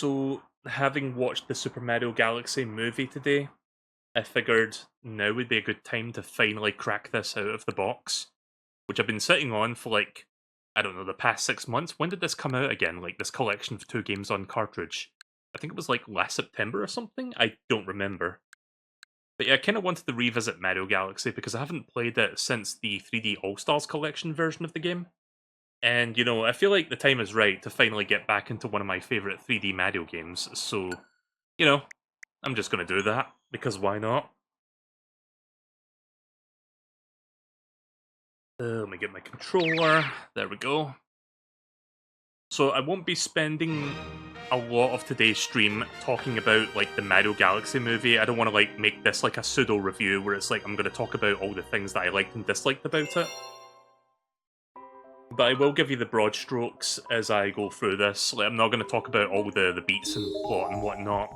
So, having watched the Super Mario Galaxy movie today, I figured now would be a good time to finally crack this out of the box, which I've been sitting on for like, I don't know, the past 6 months. When did this come out again? Like this collection of two games on cartridge? I think it was like last September or something? I don't remember. But yeah, I kind of wanted to revisit Mario Galaxy because I haven't played it since the 3D All-Stars collection version of the game. And, I feel like the time is right to finally get back into one of my favourite 3D Mario games, so, you know, I'm just going to do that, because why not? Let me get my controller, there we go. So I won't be spending a lot of today's stream talking about, like, the Mario Galaxy movie. I don't want to, like, make this, like, a pseudo-review where it's like I'm going to talk about all the things that I liked and disliked about it. But I will give you the broad strokes as I go through this. Like, I'm not going to talk about all the beats and plot and whatnot.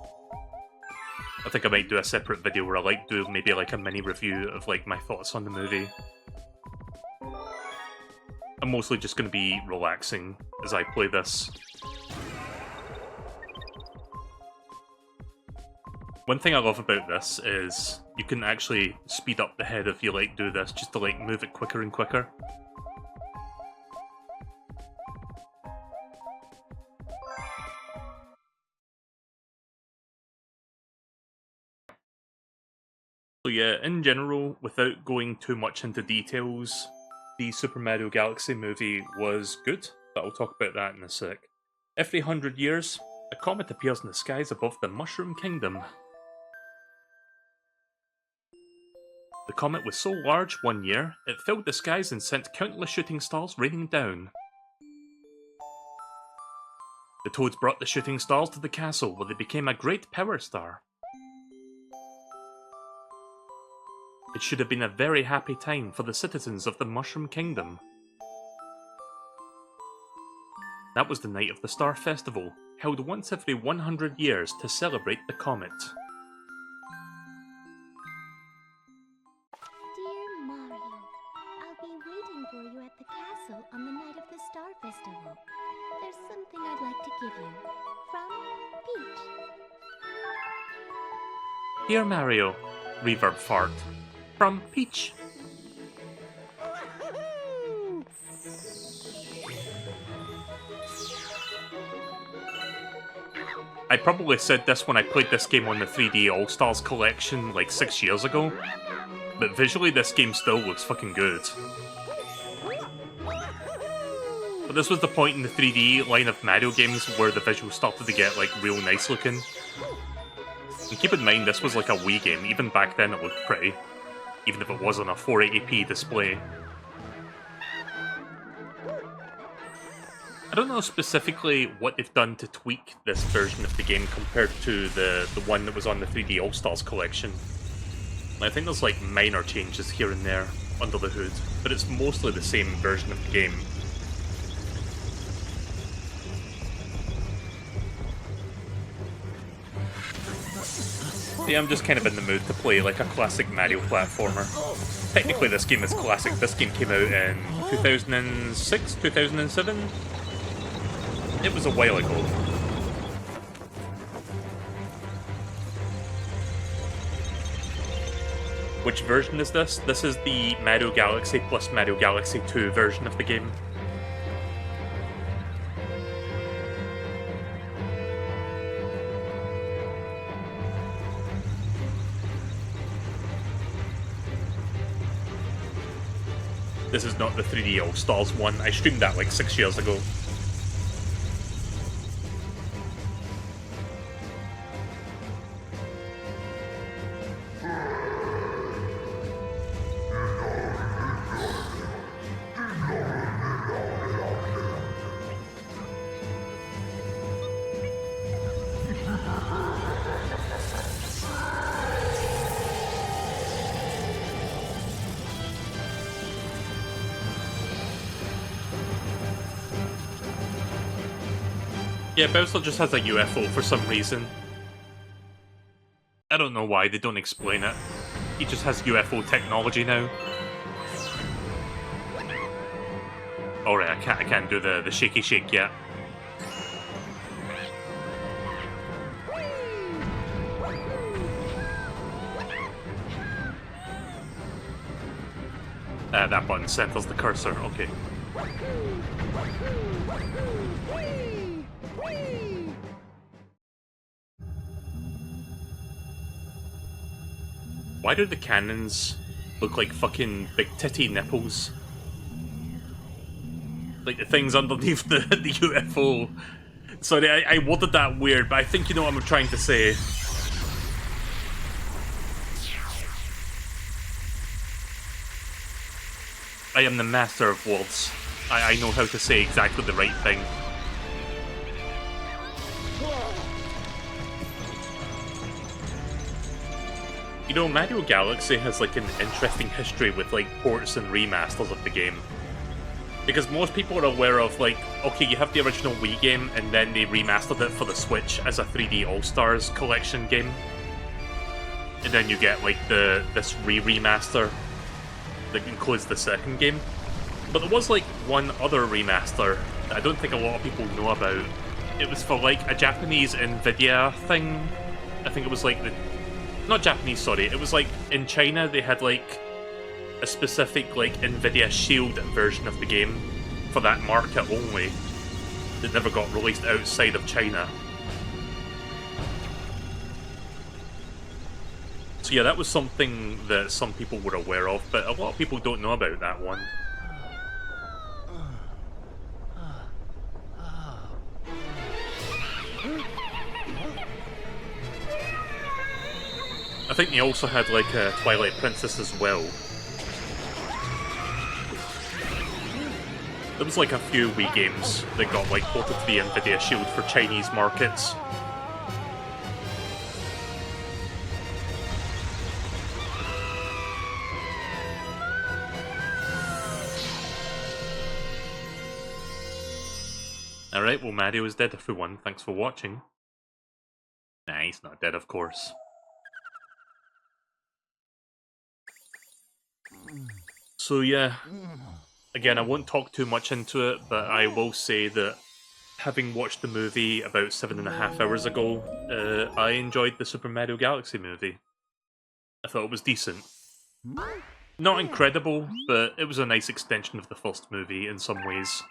I think I might do a separate video where I like do maybe like a mini review of like my thoughts on the movie. I'm mostly just going to be relaxing as I play this. One thing I love about this is you can actually speed up the head if you like do this, just to like move it quicker and quicker. So yeah, in general, without going too much into details, the Super Mario Galaxy movie was good, but I'll talk about that in a sec. Every 100 years, a comet appears in the skies above the Mushroom Kingdom. The comet was so large one year, it filled the skies and sent countless shooting stars raining down. The Toads brought the shooting stars to the castle, where they became a great power star. It should have been a very happy time for the citizens of the Mushroom Kingdom. That was the night of the Star Festival, held once every 100 years to celebrate the comet. Dear Mario, I'll be waiting for you at the castle on the night of the Star Festival. There's something I'd like to give you. From Peach. Dear Mario, reverb fart. From Peach. I probably said this when I played this game on the 3D All-Stars collection like 6 years ago, but visually this game still looks fucking good. But this was the point in the 3D line of Mario games where the visuals started to get like real nice looking. And keep in mind this was like a Wii game, even back then it looked pretty. Even if it was on a 480p display. I don't know specifically what they've done to tweak this version of the game compared to the one that was on the 3D All-Stars collection. I think there's like minor changes here and there under the hood, but it's mostly the same version of the game. Yeah, I'm just kind of in the mood to play like a classic Mario platformer. Technically this game is classic, this game came out in 2006, 2007? It was a while ago. Which version is this? This is the Mario Galaxy plus Mario Galaxy 2 version of the game. This is not the 3D All-Stars one. I streamed that like 6 years ago. Yeah, Bowser just has a UFO for some reason. I don't know why, they don't explain it. He just has UFO technology now. Alright, I can't do the shaky shake yet. That button centers the cursor, okay. Why do the cannons look like fucking big titty nipples? Like the things underneath the UFO. Sorry, I worded that weird, but I think you know what I'm trying to say. I am the master of words. I know how to say exactly the right thing. You know, Mario Galaxy has like an interesting history with like ports and remasters of the game. Because most people are aware of like, okay, you have the original Wii game and then they remastered it for the Switch as a 3D All-Stars collection game. And then you get like this remaster that includes the second game. But there was like one other remaster that I don't think a lot of people know about. It was for like a Japanese NVIDIA thing. I think it was like the... Not Japanese, sorry. It was like in China they had like a specific like NVIDIA Shield version of the game for that market only that never got released outside of China. So yeah, that was something that some people were aware of, but a lot of people don't know about that one. I think they also had like a Twilight Princess as well. There was like a few Wii games that got like ported to the NVIDIA Shield for Chinese markets. Alright, well Mario is dead everyone, thanks for watching. Nah, he's not dead of course. So yeah, again I won't talk too much into it, but I will say that having watched the movie about 7.5 hours ago, I enjoyed the Super Mario Galaxy movie. I thought it was decent. Not incredible, but it was a nice extension of the first movie in some ways.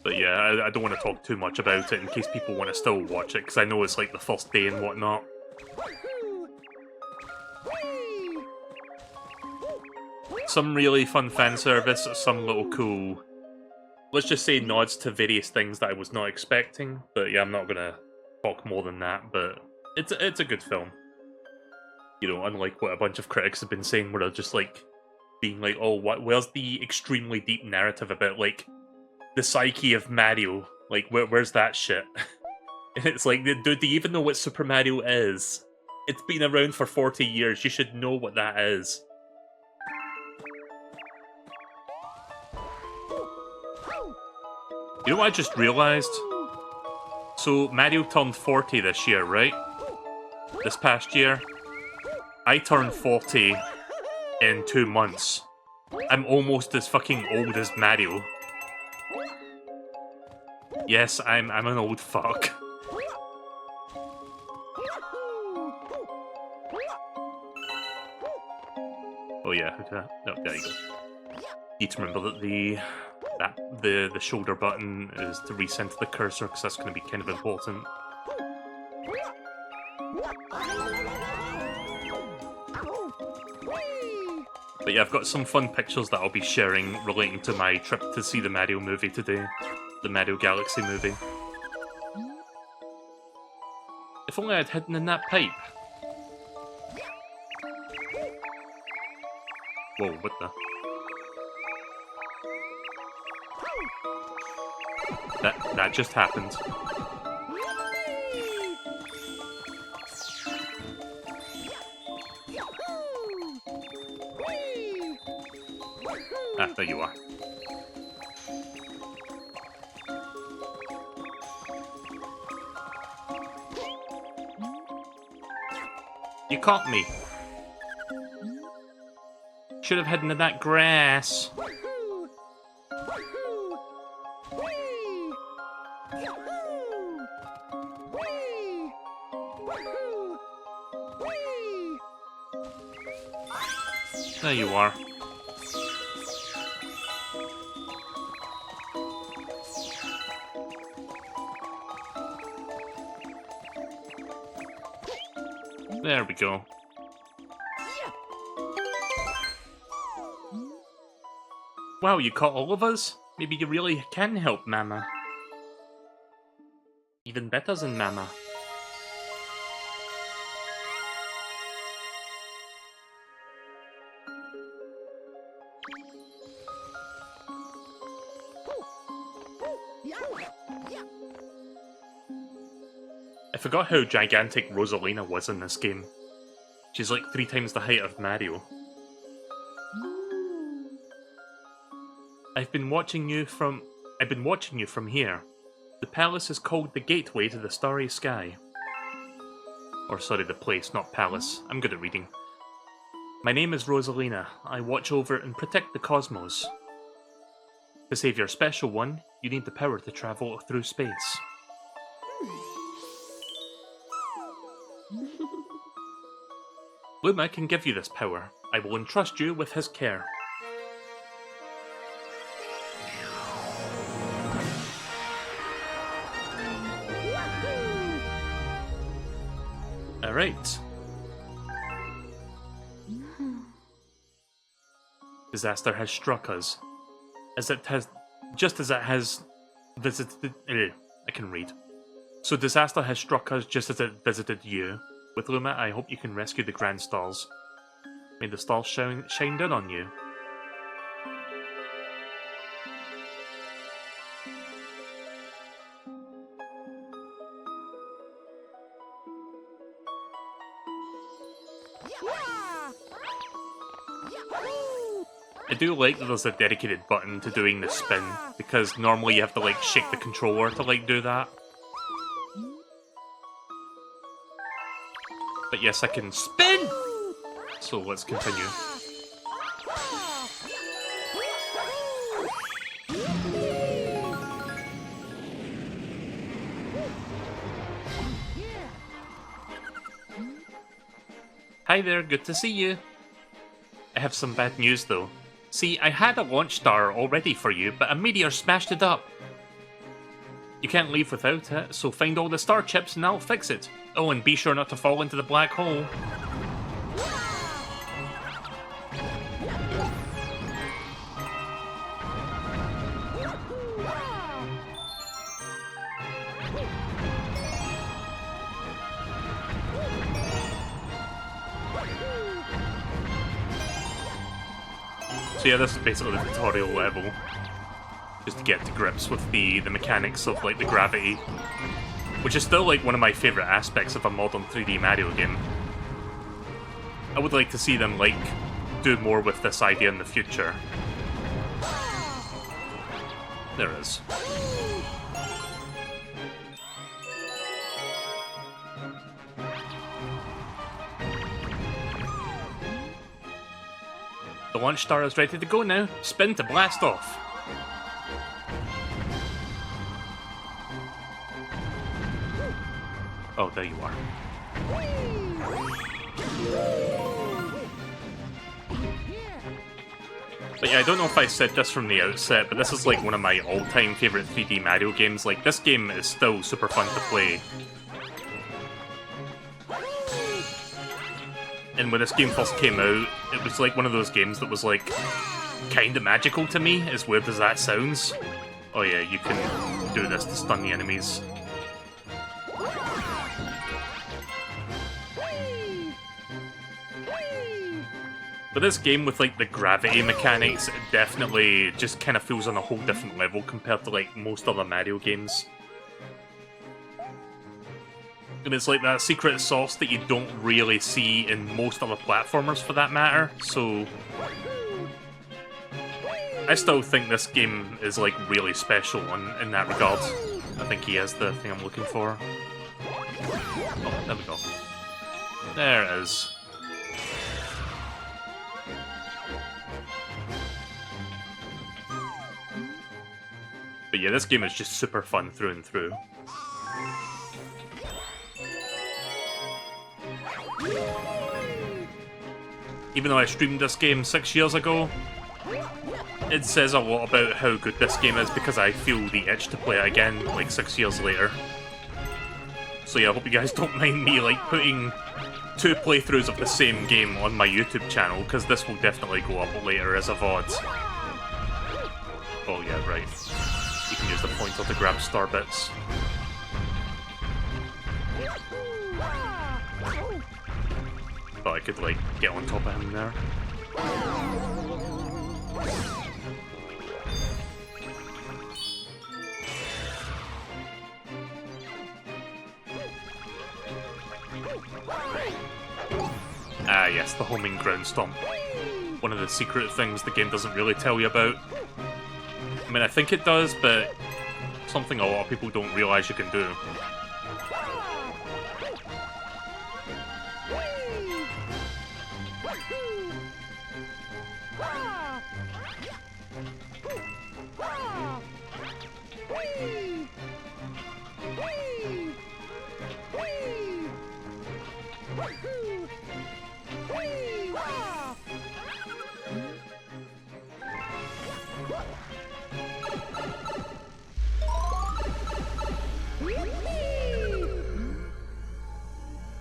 But yeah, I don't want to talk too much about it in case people want to still watch it, because I know it's like the first day and whatnot. Some really fun fan service, some little cool, let's just say nods to various things that I was not expecting. But yeah, I'm not gonna talk more than that, but it's a good film. You know, unlike what a bunch of critics have been saying, where they're just like, being like, oh, where's the extremely deep narrative about, like, the psyche of Mario? Like, where's that shit? It's like, dude, do you even know what Super Mario is? It's been around for 40 years, you should know what that is. You know what I just realised? So, Mario turned 40 this year, right? This past year. I turned 40 in 2 months. I'm almost as fucking old as Mario. Yes, I'm an old fuck. Oh yeah, no, there you go. Need to remember that the shoulder button is to recenter the cursor, because that's going to be kind of important. But yeah, I've got some fun pictures that I'll be sharing relating to my trip to see the Mario movie today. The Mario Galaxy movie. If only I'd hidden in that pipe. Whoa, what the? That just happened. Ah, there you are. You caught me. Should have hidden in that grass. There you are. There we go. Wow, you caught all of us? Maybe you really can help Mama. Even better than Mama. I forgot how gigantic Rosalina was in this game. She's like 3 times the height of Mario. I've been watching you from here. The palace is called the Gateway to the Starry Sky. Or sorry, the place, not palace. I'm good at reading. My name is Rosalina. I watch over and protect the cosmos. To save your special one, you need the power to travel through space. Luma can give you this power. I will entrust you with his care. Alright. Disaster has struck us. Just as it has visited... I can read. So disaster has struck us just as it visited you. With Luma, I hope you can rescue the Grand Stars. May the stars shine down on you. I do like that there's a dedicated button to doing the spin, because normally you have to like shake the controller to like do that. But yes, I can spin! So let's continue. Hi there, good to see you. I have some bad news though. See, I had a launch star all ready for you, but a meteor smashed it up. You can't leave without it, so find all the star chips and I'll fix it. Oh, and be sure not to fall into the black hole. So yeah, this is basically the tutorial level. Just to get to grips with the mechanics of like the gravity. Which is still like one of my favourite aspects of a modern 3D Mario game. I would like to see them like do more with this idea in the future. There is. The launch star is ready to go now. Spin to blast off. Oh, there you are. But yeah, I don't know if I said this from the outset, but this is like one of my all-time favourite 3D Mario games. Like, this game is still super fun to play. And when this game first came out, it was like one of those games that was like kinda magical to me, as weird as that sounds. Oh yeah, you can do this to stun the enemies. But this game with like the gravity mechanics, it definitely just kind of feels on a whole different level compared to like most other Mario games. And it's like that secret sauce that you don't really see in most other platformers for that matter, so... I still think this game is like really special in that regard. I think he has the thing I'm looking for. Oh, there we go. There it is. But yeah, this game is just super fun through and through. Even though I streamed this game 6 years ago, it says a lot about how good this game is because I feel the itch to play it again, like 6 years later. So yeah, I hope you guys don't mind me, like, putting 2 playthroughs of the same game on my YouTube channel, because this will definitely go up later as a VOD. Oh yeah, right. You can use the pointer to grab star bits. Thought I could, like, get on top of him there. Ah yes, the homing ground stomp. One of the secret things the game doesn't really tell you about. I mean, I think it does, but something a lot of people don't realise you can do.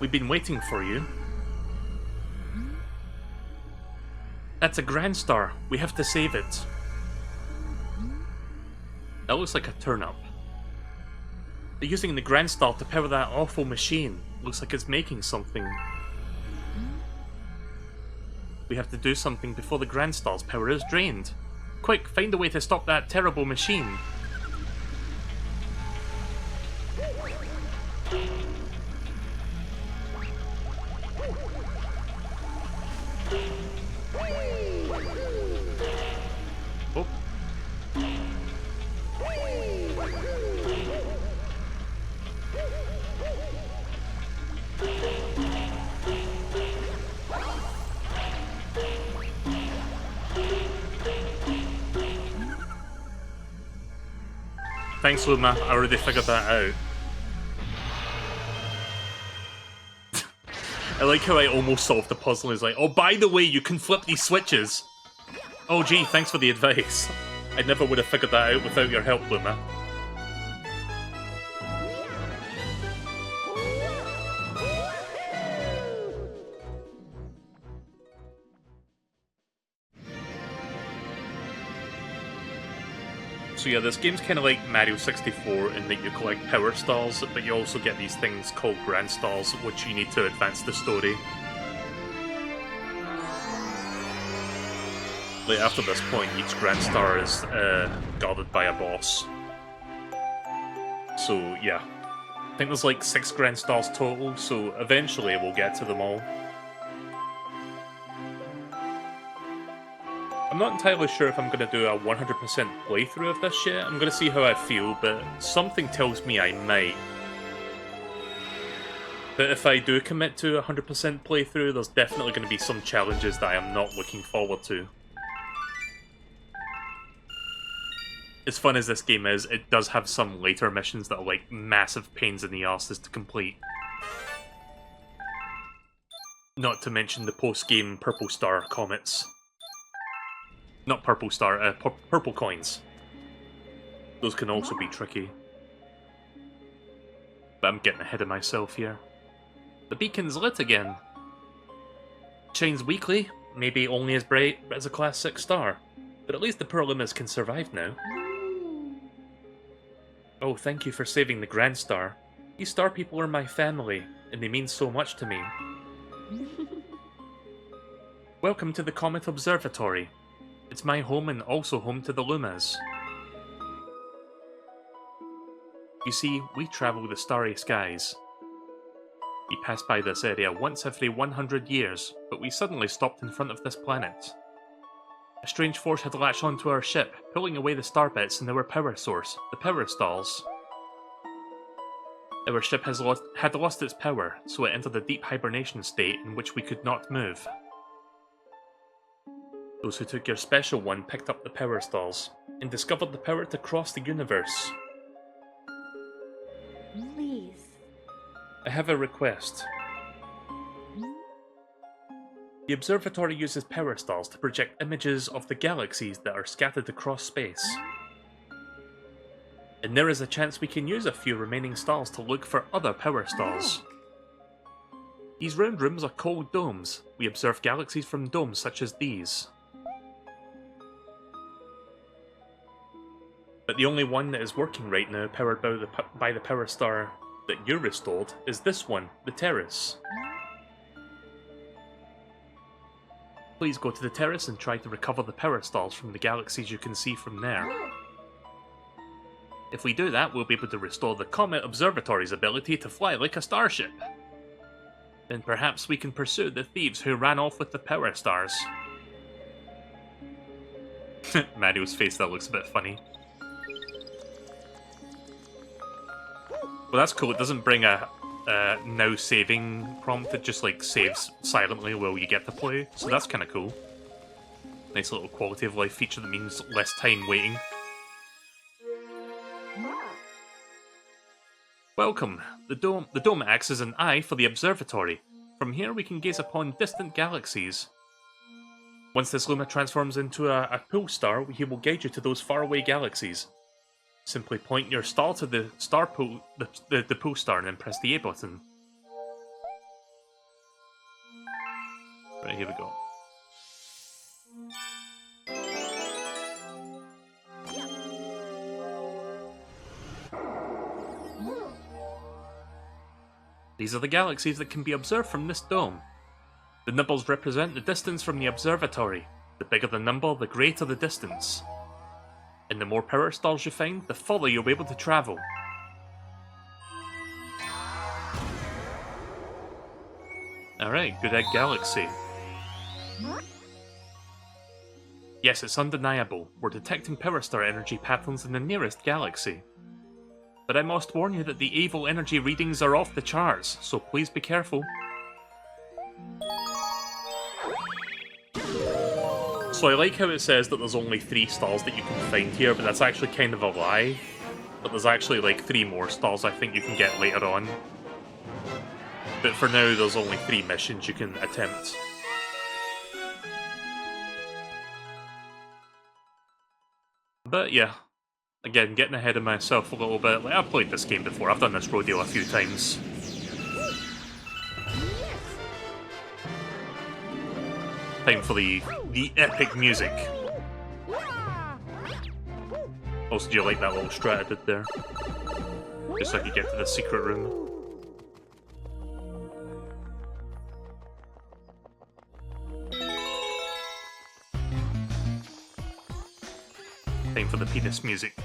We've been waiting for you. That's a Grand Star. We have to save it. That looks like a turnip. They're using the Grand Star to power that awful machine. Looks like it's making something. We have to do something before the Grand Star's power is drained. Quick, find a way to stop that terrible machine. Oh. Thanks, Luma. I already figured that out. I like how I almost solved the puzzle. It's like, oh, by the way, you can flip these switches. Oh, gee, thanks for the advice. I never would have figured that out without your help, Luma. So yeah, this game's kind of like Mario 64 in that you collect power stars, but you also get these things called Grand Stars, which you need to advance the story. Like, after this point, each Grand Star is guarded by a boss. So yeah, I think there's like 6 Grand Stars total, so eventually we'll get to them all. I'm not entirely sure if I'm going to do a 100% playthrough of this yet. I'm going to see how I feel, but something tells me I might. But if I do commit to a 100% playthrough, there's definitely going to be some challenges that I am not looking forward to. As fun as this game is, it does have some later missions that are like massive pains in the arses to complete. Not to mention the post-game Purple Star comets. Not Purple Star, Purple Coins. Those can also be tricky. But I'm getting ahead of myself here. The beacon's lit again. Shines weakly, maybe only as bright as a Class 6 star. But at least the poor Lumas can survive now. Oh, thank you for saving the Grand Star. These star people are my family, and they mean so much to me. Welcome to the Comet Observatory. It's my home and also home to the Lumas. You see, we travel the starry skies. We pass by this area once every 100 years, but we suddenly stopped in front of this planet. A strange force had latched onto our ship, pulling away the star bits and our power source, the power stalls. Our ship had lost its power, so it entered a deep hibernation state in which we could not move. Those who took your special one picked up the power stalls, and discovered the power to cross the universe. Please. I have a request. The observatory uses power stars to project images of the galaxies that are scattered across space. And there is a chance we can use a few remaining stars to look for other power stars. These round rooms are called domes. We observe galaxies from domes such as these. But the only one that is working right now, powered by the power star that you restored, is this one, the terrace. Please go to the terrace and try to recover the power stars from the galaxies you can see from there. If we do that, we'll be able to restore the Comet Observatory's ability to fly like a starship. Then perhaps we can pursue the thieves who ran off with the power stars. Mario's face, that looks a bit funny. Well, that's cool. It doesn't bring a now saving prompt. It just like saves silently while you get to play. So that's kind of cool. Nice little quality of life feature that means less time waiting. Welcome. The dome acts as an eye for the observatory. From here we can gaze upon distant galaxies. Once this Luma transforms into a pool star, he will guide you to those faraway galaxies. Simply point your star to the star pool, the pool star, and then press the A button. Right, here we go. These are the galaxies that can be observed from this dome. The nibbles represent the distance from the observatory. The bigger the number, the greater the distance. And the more power stars you find, the further you'll be able to travel. Alright, Good Egg Galaxy. Yes, it's undeniable. We're detecting power star energy patterns in the nearest galaxy. But I must warn you that the evil energy readings are off the charts, so please be careful. So I like how it says that there's only 3 stars that you can find here, but that's actually kind of a lie. But there's actually like 3 more stars I think you can get later on. But for now, there's only 3 missions you can attempt. But yeah, again, getting ahead of myself a little bit. Like, I've played this game before, I've done this rodeo a few times. Time for the epic music. Also, do you like that little strat I did there? Just so I could get to the secret room. Time for the penis music.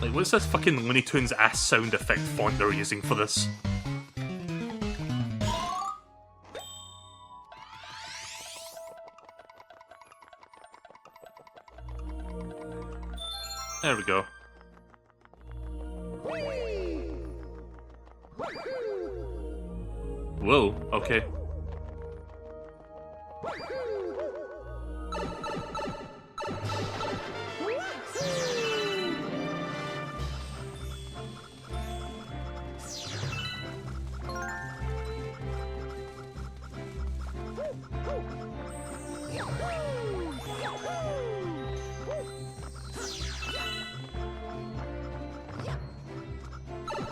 Like, what's this fucking Looney Tunes ass sound effect font they're using for this? There we go. Whoa, okay.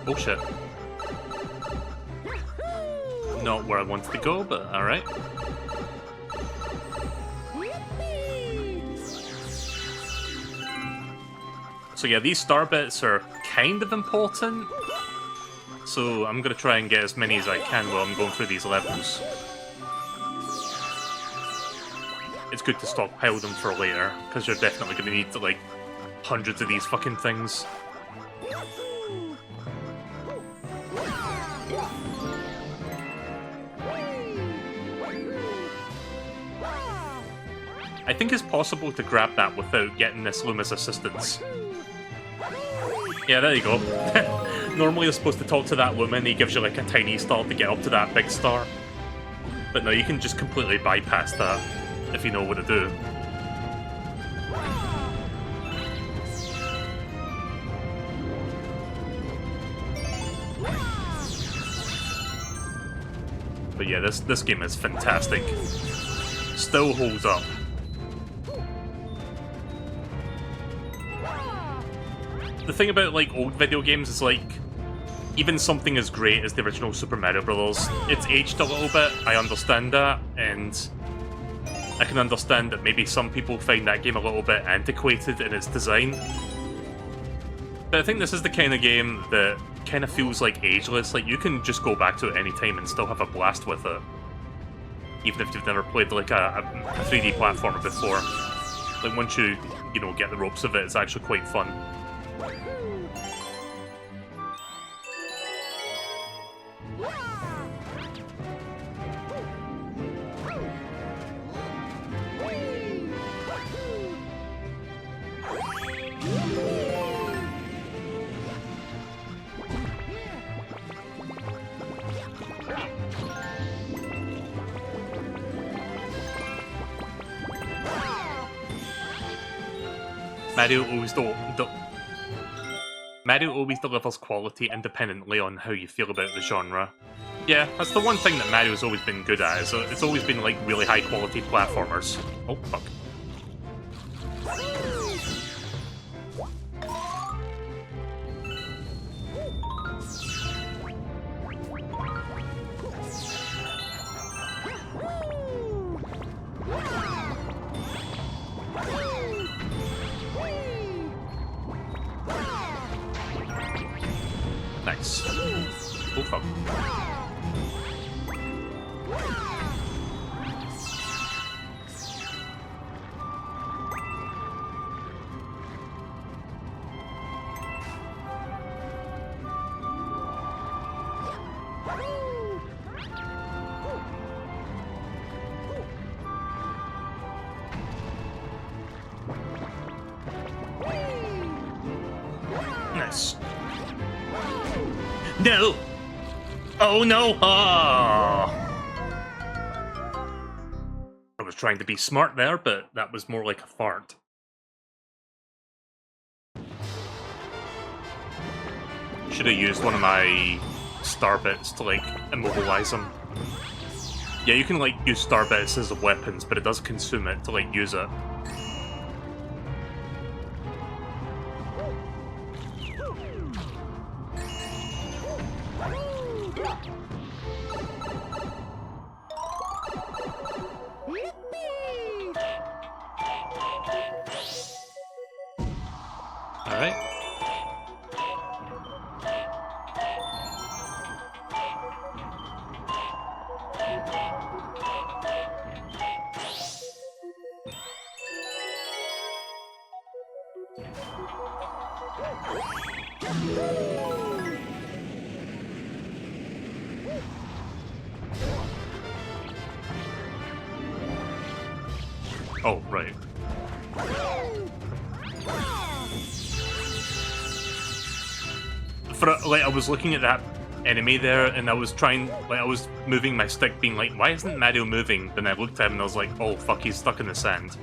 Oh shit. Not where I wanted to go, but alright. So yeah, these star bits are kind of important. So I'm gonna try and get as many as I can while I'm going through these levels. It's good to stockpile them for later, because you're definitely gonna need like hundreds of these fucking things. I think it's possible to grab that without getting this Luma's assistance. Yeah, there you go. Normally you're supposed to talk to that Luma and he gives you like a tiny star to get up to that big star. But no, you can just completely bypass that if you know what to do. But yeah, this game is fantastic. Still holds up. The thing about like old video games is like even something as great as the original Super Mario Bros., it's aged a little bit. I understand that, and I can understand that maybe some people find that game a little bit antiquated in its design. But I think this is the kind of game that kind of feels like ageless. Like, you can just go back to it any time and still have a blast with it. Even if you've never played like a 3D platformer before. Like, once you know, get the ropes of it, it's actually quite fun. Mario always delivers quality independently on how you feel about the genre. Yeah, that's the one thing that Mario's always been good at, is it's always been like really high quality platformers. Oh, fuck. Nice. Oh, fuck. Nice. No! Oh no! Ah! I was trying to be smart there, but that was more like a fart. Should have used one of my star bits to, like, immobilize them. Yeah, you can, like, use star bits as weapons, but it does consume it to, like, use it. Alright. Oh, right. Like, I was looking at that enemy there, and I was trying, like, I was moving my stick, being like, why isn't Mario moving? Then I looked at him and I was like, oh fuck, he's stuck in the sand.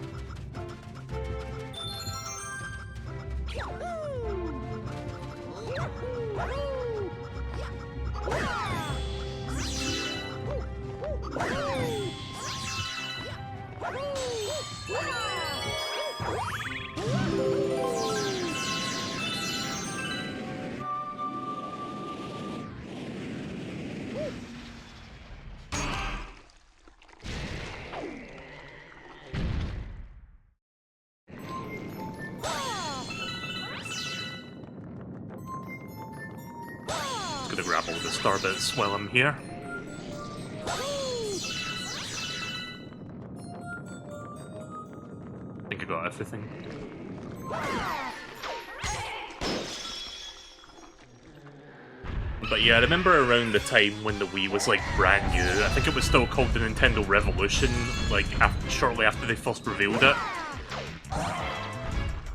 Gonna grab all the star bits while I'm here. I think I got everything. But yeah, I remember around the time when the Wii was like brand new, I think it was still called the Nintendo Revolution, like shortly after they first revealed it.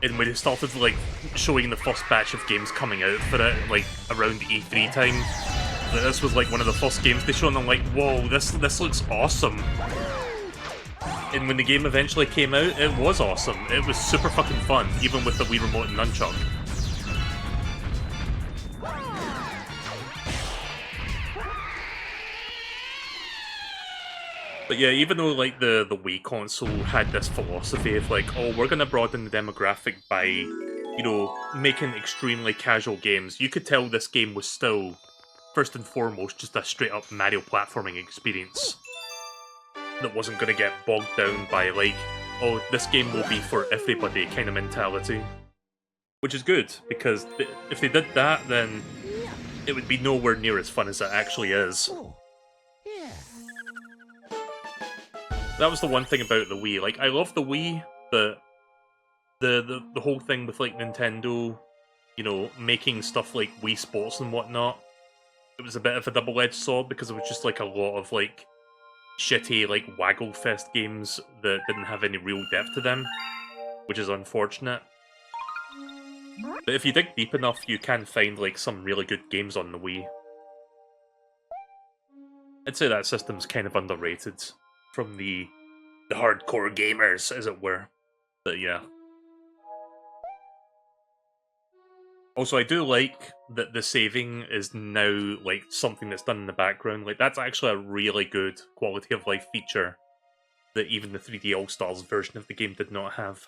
And when it started like showing the first batch of games coming out for it, like around E3 time, this was like one of the first games they showed, and I'm like, whoa, this looks awesome. And when the game eventually came out, it was awesome. It was super fucking fun, even with the Wii Remote and Nunchuck. But yeah, even though like the Wii console had this philosophy of like, oh, we're gonna broaden the demographic by, you know, making extremely casual games, you could tell this game was still first and foremost just a straight up Mario platforming experience that wasn't going to get bogged down by like, oh, this game will be for everybody kind of mentality. Which is good, because if they did that, then it would be nowhere near as fun as it actually is. That was the one thing about the Wii. Like, I love the Wii, but the whole thing with like Nintendo, you know, making stuff like Wii Sports and whatnot, it was a bit of a double-edged sword because it was just like a lot of like shitty like Waggle Fest games that didn't have any real depth to them, which is unfortunate. But if you dig deep enough, you can find like some really good games on the Wii. I'd say that system's kind of underrated from the hardcore gamers, as it were. But yeah. Also, I do like that the saving is now like something that's done in the background. Like, that's actually a really good quality of life feature that even the 3D All-Stars version of the game did not have.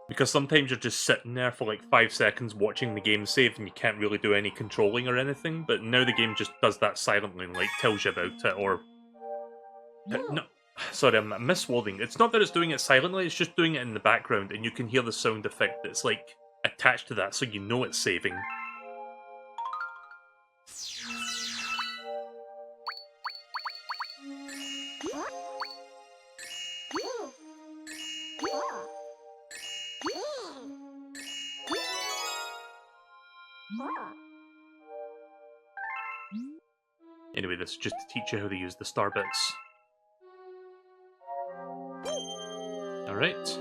Because sometimes you're just sitting there for like 5 seconds watching the game save and you can't really do any controlling or anything, but now the game just does that silently and like tells you about it, or... No, sorry, I'm miswording. It's not that it's doing it silently, it's just doing it in the background and you can hear the sound effect that's like attached to that so you know it's saving. Anyway, this is just to teach you how to use the star bits. Alright.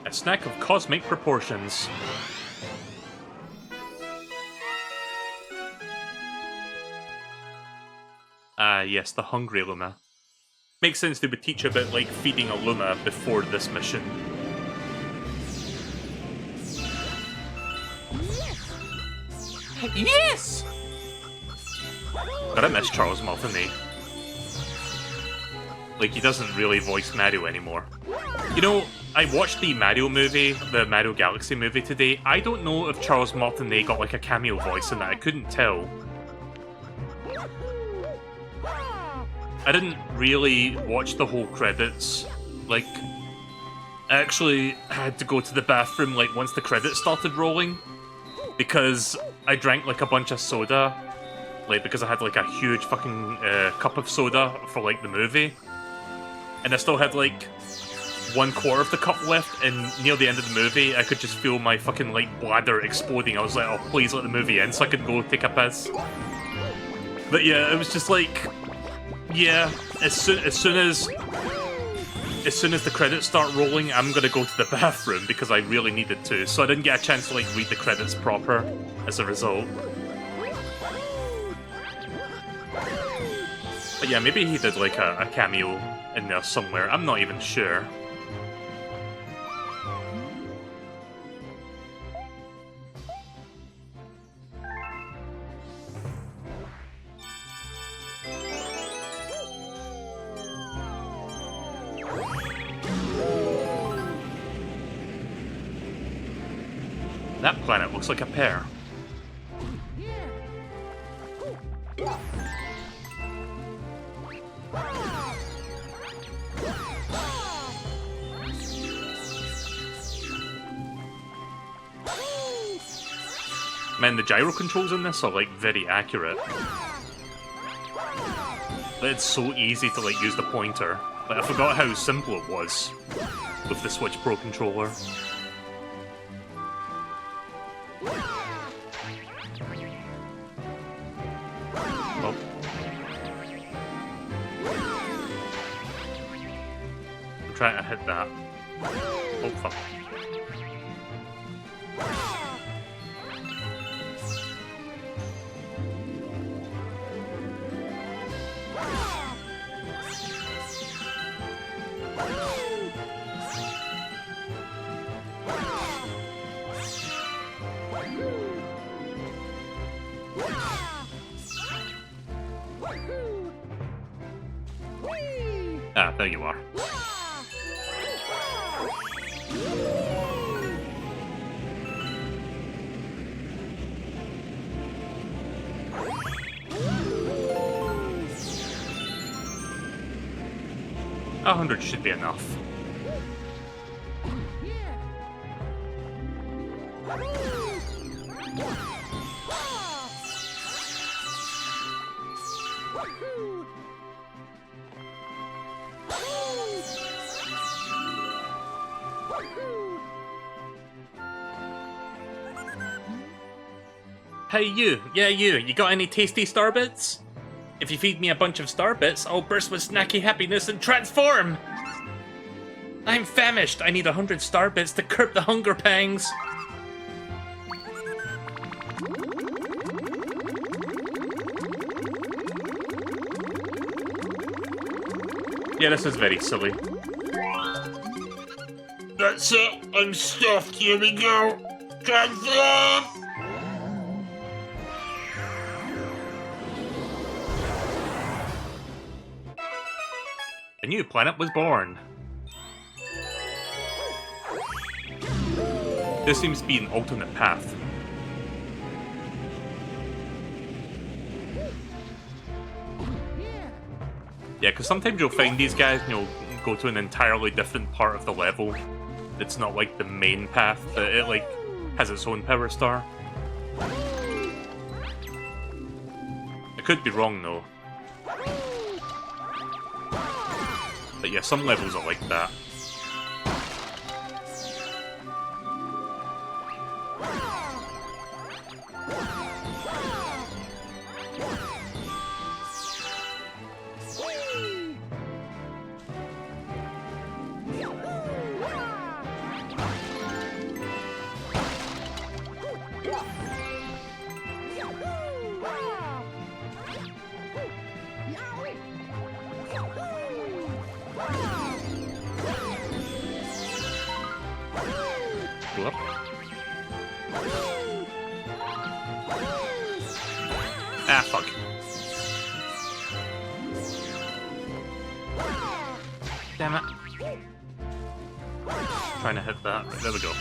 A snack of cosmic proportions. Ah, yes, the hungry Luma. Makes sense they would teach you about, like, feeding a Luma before this mission. Yes! But I miss Charles Martinet. Like, he doesn't really voice Mario anymore. You know, I watched the Mario movie, the Mario Galaxy movie today. I don't know if Charles Martinet got, like, a cameo voice in that. I couldn't tell. I didn't really watch the whole credits. Like, I actually had to go to the bathroom, like, once the credits started rolling, because I drank, like, a bunch of soda, like, because I had, like, a huge fucking cup of soda for, like, the movie, and I still had, like, 1/4 of the cup left, and near the end of the movie, I could just feel my fucking, like, bladder exploding. I was like, oh, please let the movie end so I could go take a piss. But yeah, it was just like... Yeah, as soon as the credits start rolling, I'm gonna go to the bathroom because I really needed to. So I didn't get a chance to like read the credits proper as a result. But yeah, maybe he did like a cameo in there somewhere. I'm not even sure. That planet looks like a pear. Man, the gyro controls in this are like very accurate. But it's so easy to like use the pointer. Like, I forgot how simple it was with the Switch Pro controller. Oh. I'm trying to hit that. Oh fuck. Ah, there you are. A 100 should be enough. Hey you, yeah you got any tasty star bits? If you feed me a bunch of star bits, I'll burst with snacky happiness and transform! I'm famished, I need 100 star bits to curb the hunger pangs! Yeah, this is very silly. That's it, I'm stuffed, here we go! Transform! A new planet was born. This seems to be an alternate path. Yeah, because sometimes you'll find these guys and you'll go to an entirely different part of the level. It's not like the main path, but it like has its own power star. I could be wrong though. But yeah, some levels are like that. Go up. Ah, fuck. Damn it. Trying to hit that. There we go.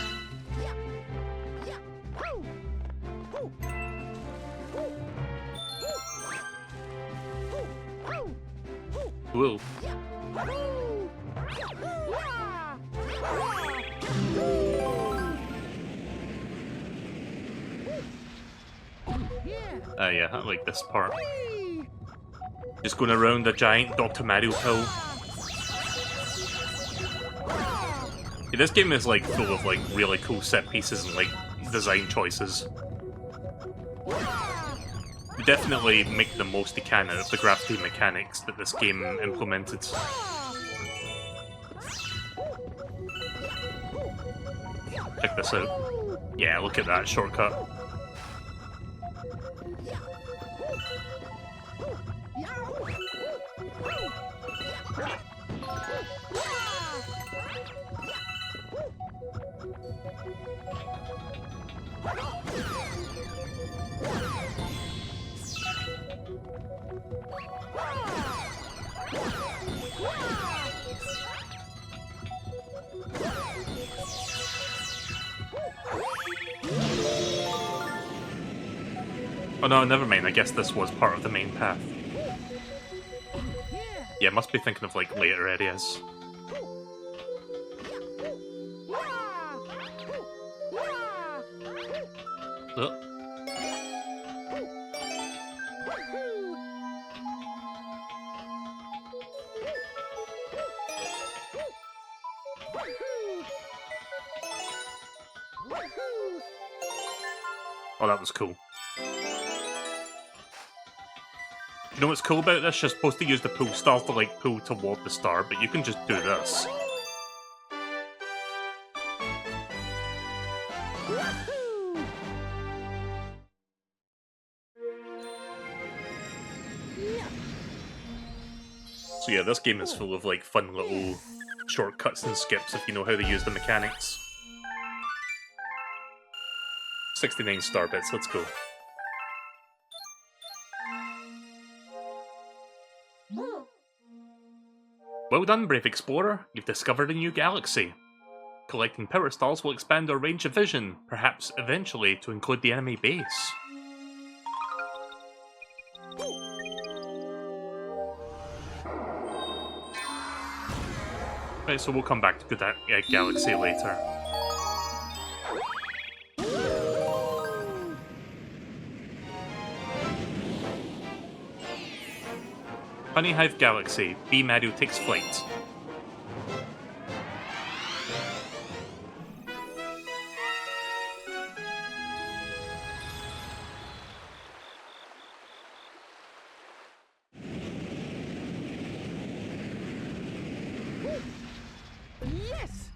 Whoa. Yeah, I like this part. Just going around a giant Dr. Mario pill. Yeah, this game is like full of like really cool set pieces and like design choices. You definitely make the most you can out of the gravity mechanics that this game implemented. Check this out. Yeah, look at that shortcut. Oh no, never mind, I guess this was part of the main path. Yeah, must be thinking of like later areas. Oh. Oh, that was cool. You know what's cool about this? You're supposed to use the pull stars to like pull toward the star, but you can just do this. So yeah, this game is full of like fun little shortcuts and skips if you know how to use the mechanics. 69 star bits, let's go. Well done, brave explorer. You've discovered a new galaxy. Collecting power stars will expand our range of vision, perhaps eventually to include the enemy base. Right, so we'll come back to that galaxy later. Honeyhive Galaxy, B. Mario takes flight. Yes!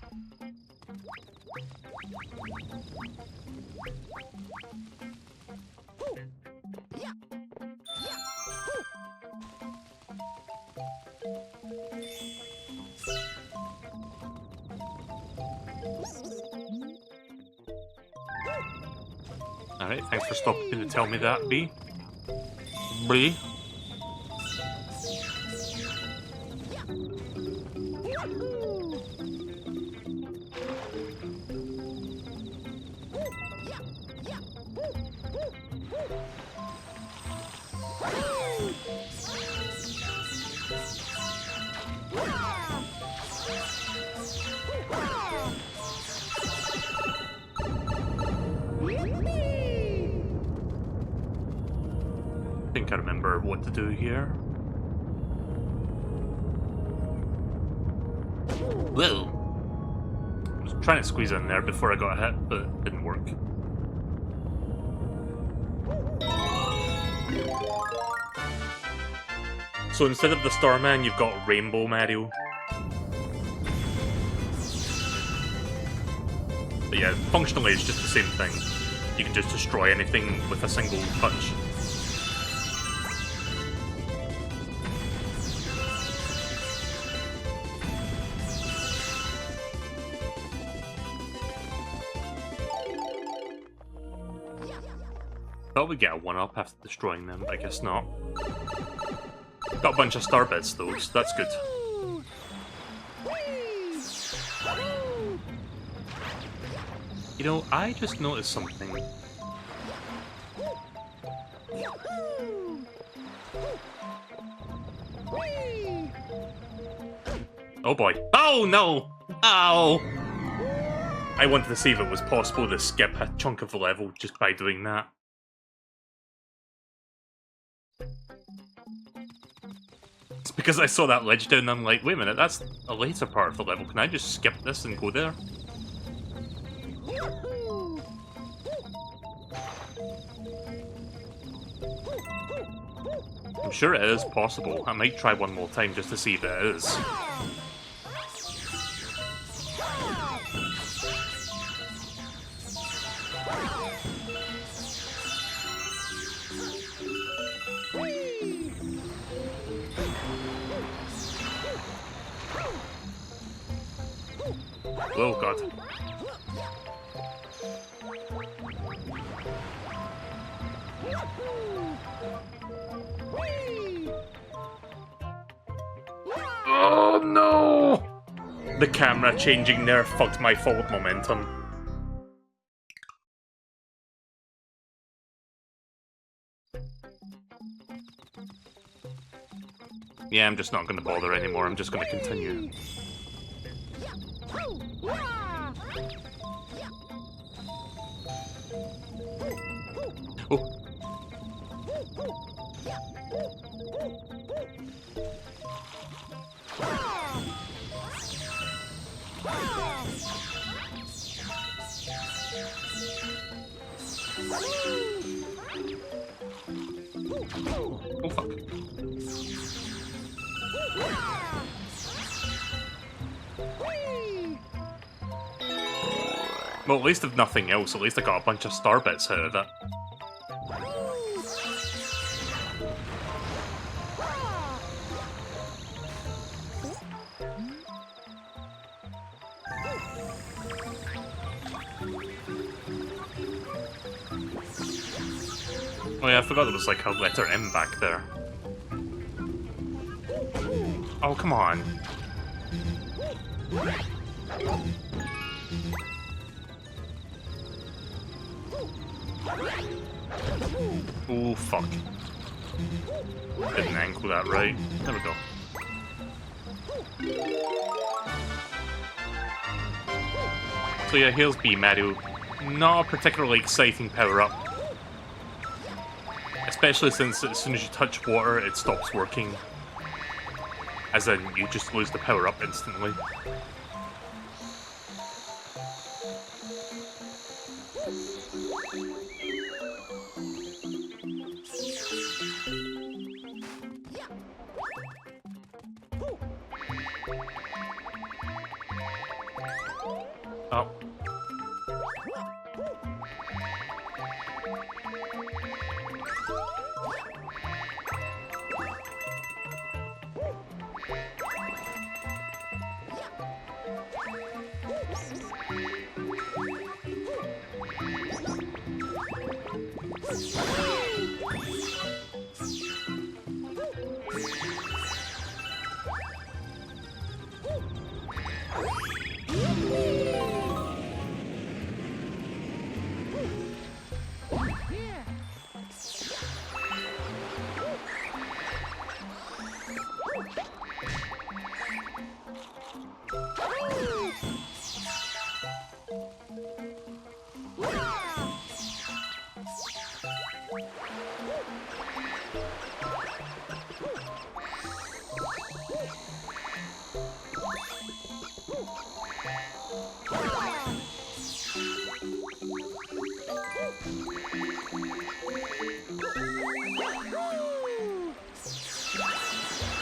Alright, thanks for stopping to tell me that, B. B. I think I remember what to do here. Whoa! I was trying to squeeze in there before I got hit, but it didn't work. So instead of the Starman, you've got Rainbow Mario. But yeah, functionally it's just the same thing. You can just destroy anything with a single touch. Thought we'd get a 1-up after destroying them, but I guess not. Got a bunch of star bits though, so that's good. You know, I just noticed something. Oh boy. Oh no! Ow! I wanted to see if it was possible to skip a chunk of the level just by doing that. It's because I saw that ledge down and I'm like, wait a minute, that's a later part of the level. Can I just skip this and go there? I'm sure it is possible. I might try one more time just to see if it is. Oh god. Oh no! The camera changing there fucked my forward momentum. Yeah, I'm just not gonna bother anymore, I'm just gonna continue. Oh. Oh fuck. Well, at least if nothing else, at least I got a bunch of star bits out of it. Oh yeah, I forgot there was like a letter M back there. Oh, come on. Oh, fuck. Didn't angle that right. There we go. So yeah, here's B Mario. Not a particularly exciting power-up. Especially since as soon as you touch water, it stops working. As in, you just lose the power-up instantly. Oh.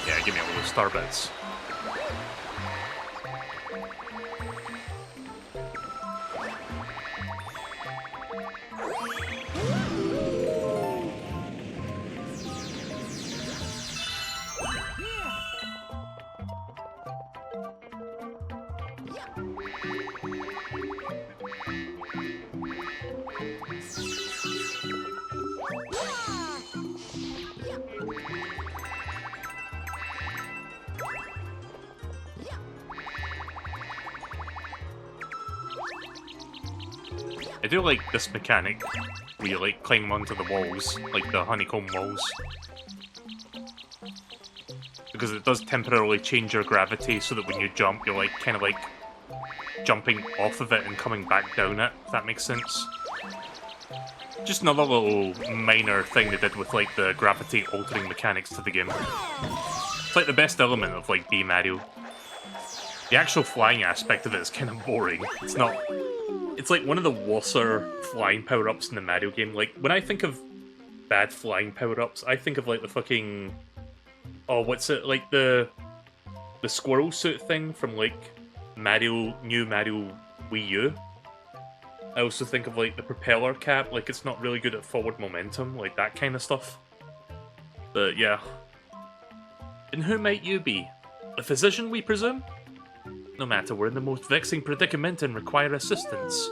Yeah, give me all those star bits. I do like this mechanic where you like climb onto the walls, like the honeycomb walls. Because it does temporarily change your gravity so that when you jump, you're like kind of like jumping off of it and coming back down it, if that makes sense. Just another little minor thing they did with like the gravity altering mechanics to the game. It's like the best element of like B Mario. The actual flying aspect of it is kind of boring. It's not... It's like one of the worser flying power-ups in the Mario game. Like, when I think of bad flying power-ups, I think of like the fucking... Oh, what's it? Like the squirrel suit thing from like New Mario Wii U. I also think of like the propeller cap, like it's not really good at forward momentum, like that kind of stuff. But yeah. And who might you be? A physician, we presume? No matter, we're in the most vexing predicament and require assistance.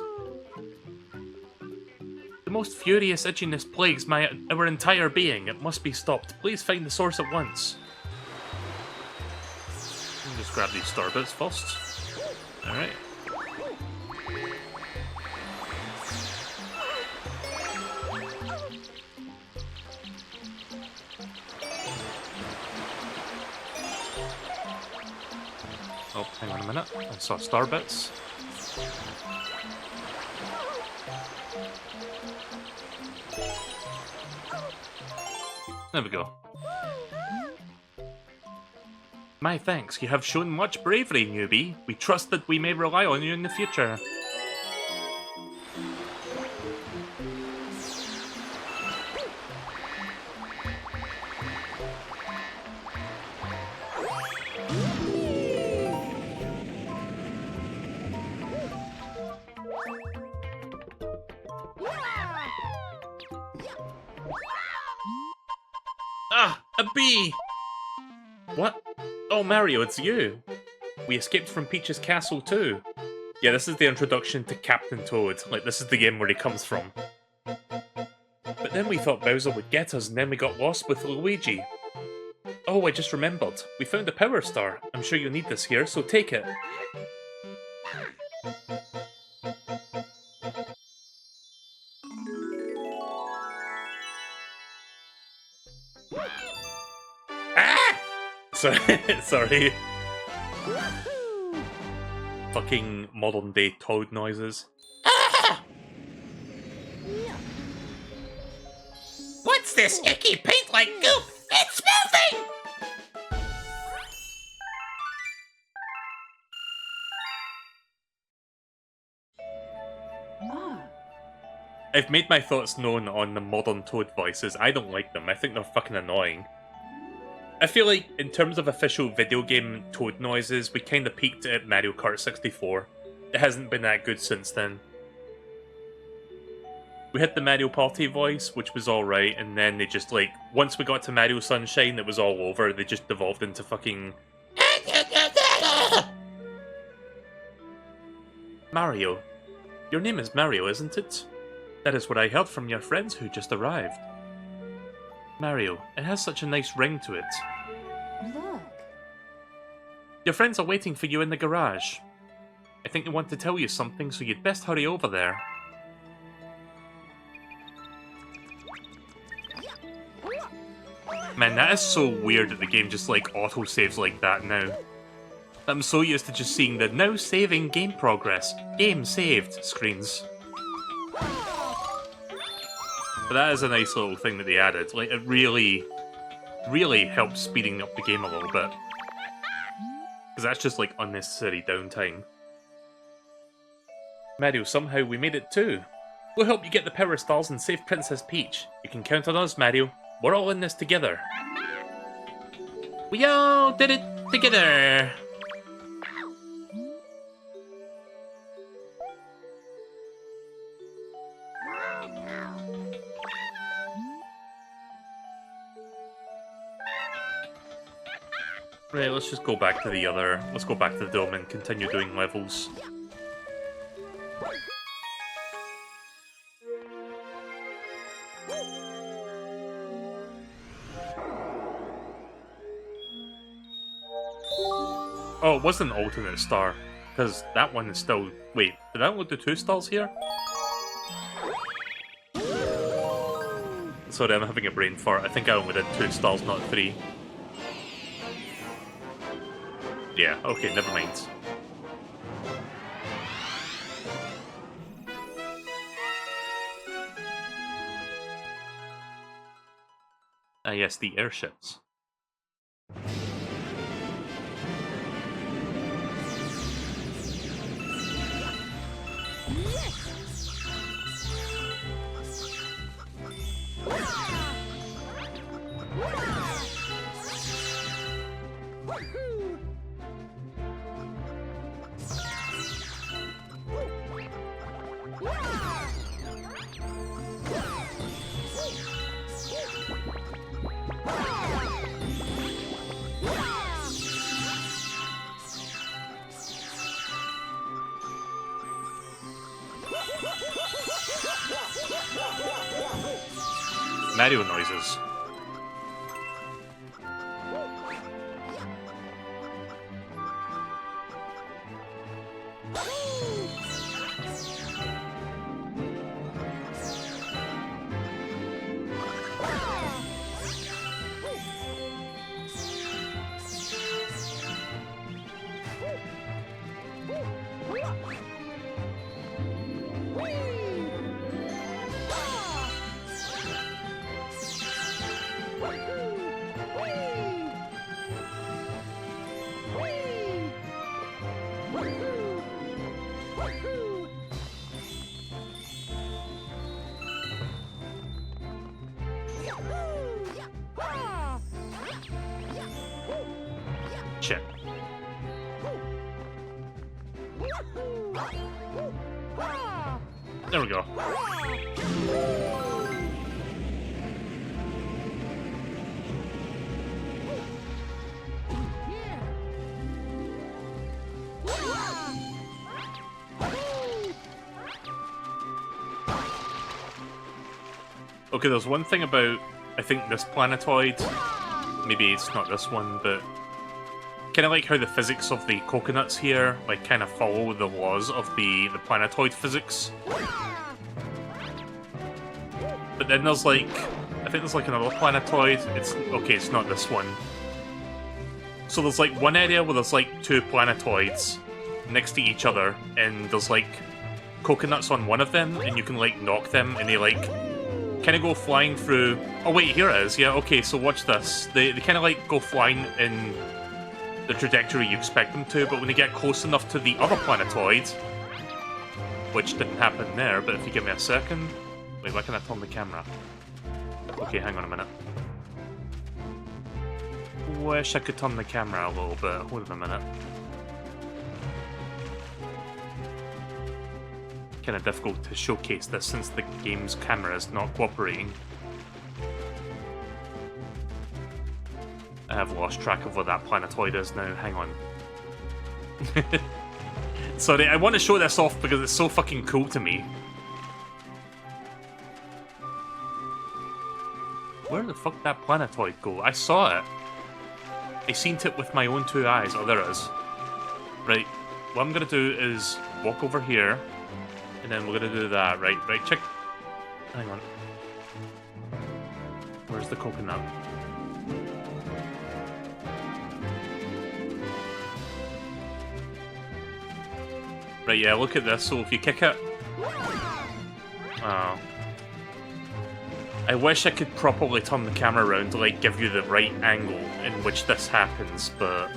The most furious itchiness plagues our entire being. It must be stopped. Please find the source at once. Let me just grab these star bits first. Alright. Oh, hang on a minute. I saw star bits. There we go. My thanks. You have shown much bravery, newbie. We trust that we may rely on you in the future. Ah, a bee! What? Oh, Mario, it's you! We escaped from Peach's castle too. Yeah, this is the introduction to Captain Toad. Like, this is the game where he comes from. But then we thought Bowser would get us, and then we got lost with Luigi. Oh Oh, I just remembered. We found a power star. I'm sure you'll need this here, so take it. Ah! Sorry. Fucking modern day toad noises. What's this icky paint like goop? It's moving! I've made my thoughts known on the modern Toad voices. I don't like them. I think they're fucking annoying. I feel like, in terms of official video game Toad noises, we kinda peaked at Mario Kart 64. It hasn't been that good since then. We had the Mario Party voice, which was alright, and then they just, like, once we got to Mario Sunshine, it was all over. They just devolved into fucking... Mario. Your name is Mario, isn't it? That is what I heard from your friends who just arrived. Mario, it has such a nice ring to it. Look. Your friends are waiting for you in the garage. I think they want to tell you something, so you'd best hurry over there. Man, that is so weird that the game just, like, auto-saves like that now. I'm so used to just seeing the now saving game progress, game saved screens. But that is a nice little thing that they added. Like, it really helps speeding up the game a little bit. Because that's just, like, unnecessary downtime. Mario, somehow we made it too. We'll help you get the Power Stars and save Princess Peach. You can count on us, Mario. We're all in this together. We all did it together! Right, let's just go back to the other... Let's go back to the dome and continue doing levels. Oh, it was an alternate star, because that one is still... Wait, did I only do 2 stars here? Sorry, I'm having a brain fart. I think I only did 2 stars, not 3. Yeah, okay, never mind. Ah yes, the airships. Mario noises. Shit. There we go. Okay, there's one thing about, I think, this planetoid maybe it's not this one, but kind of like how the physics of the coconuts here, like, kind of follow the laws of the planetoid physics. But then there's like, I think there's like another planetoid. It's not this one. So there's like one area where there's like two planetoids next to each other, and there's like coconuts on one of them, and you can like knock them, and they like kind of go flying through. Oh wait, here it is. Yeah, okay. So watch this. They kind of like go flying in the trajectory you expect them to, but when they get close enough to the other planetoid, which didn't happen there, but if you give me a second... Wait, why can I turn the camera? Okay, hang on a minute. Wish I could turn the camera a little bit. Hold on a minute. Kind of difficult to showcase this since the game's camera is not cooperating. I have lost track of where that planetoid is now. Hang on. Sorry, I want to show this off because it's so fucking cool to me. Where the fuck did that planetoid go? I saw it. I seen it with my own two eyes. Oh, there it is. Right. What I'm gonna do is walk over here, and then we're gonna do that. Right, check. Hang on. Where's the coconut? Right, yeah, look at this. So if you kick it... Oh. I wish I could properly turn the camera around to, like, give you the right angle in which this happens, but...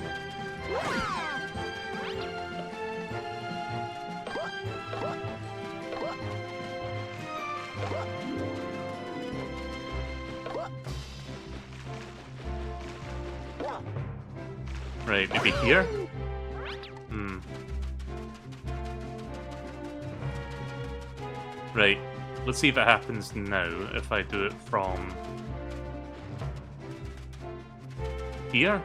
Right, maybe here? Right, let's see if it happens now, if I do it from... here?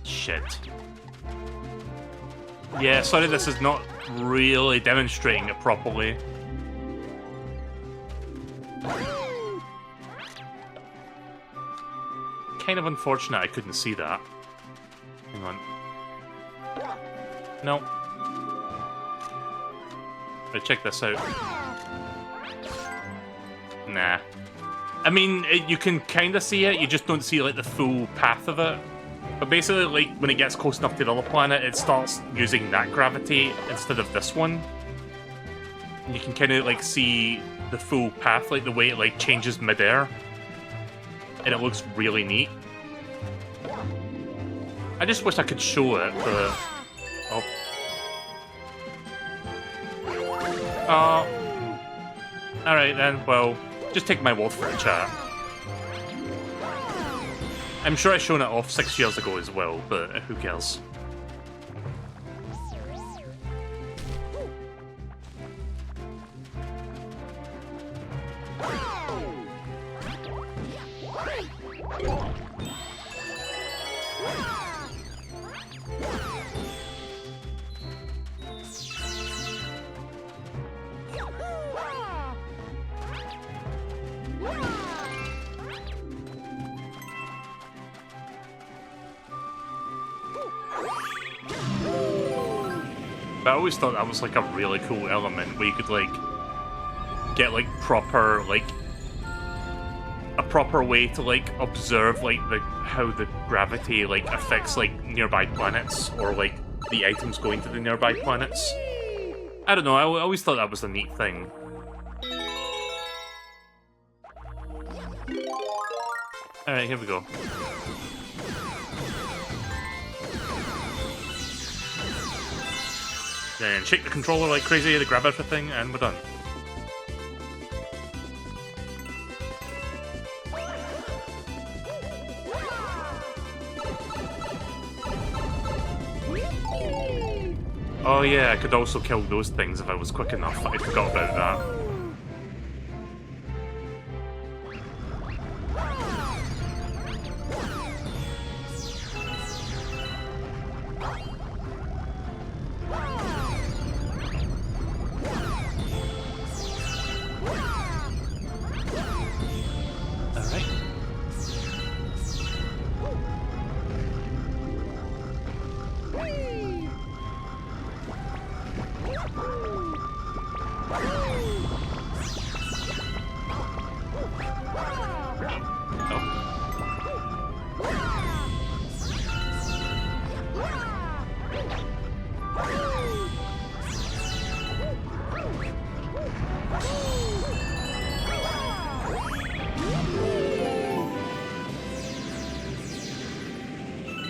Shit. Yeah, sorry, this is not really demonstrating it properly. Kind of unfortunate I couldn't see that. Hang on. No. Right, check this out. Nah. I mean, you can kind of see it, you just don't see, like, the full path of it. But basically, like, when it gets close enough to the other planet, it starts using that gravity instead of this one. And you can kind of, like, see the full path, like, the way it, like, changes midair. And it looks really neat. I just wish I could show it, but... Oh. Alright then, well, just take my word for it, chat. I'm sure I've shown it off 6 years ago as well, but who cares? But I always thought that was like a really cool element where you could like get like proper like a proper way to like observe like how the gravity like affects like nearby planets or like the items going to the nearby planets. I don't know, I always thought that was a neat thing. Alright, here we go. Then shake the controller like crazy to grab everything, and we're done. Oh yeah, I could also kill those things if I was quick enough. I forgot about that.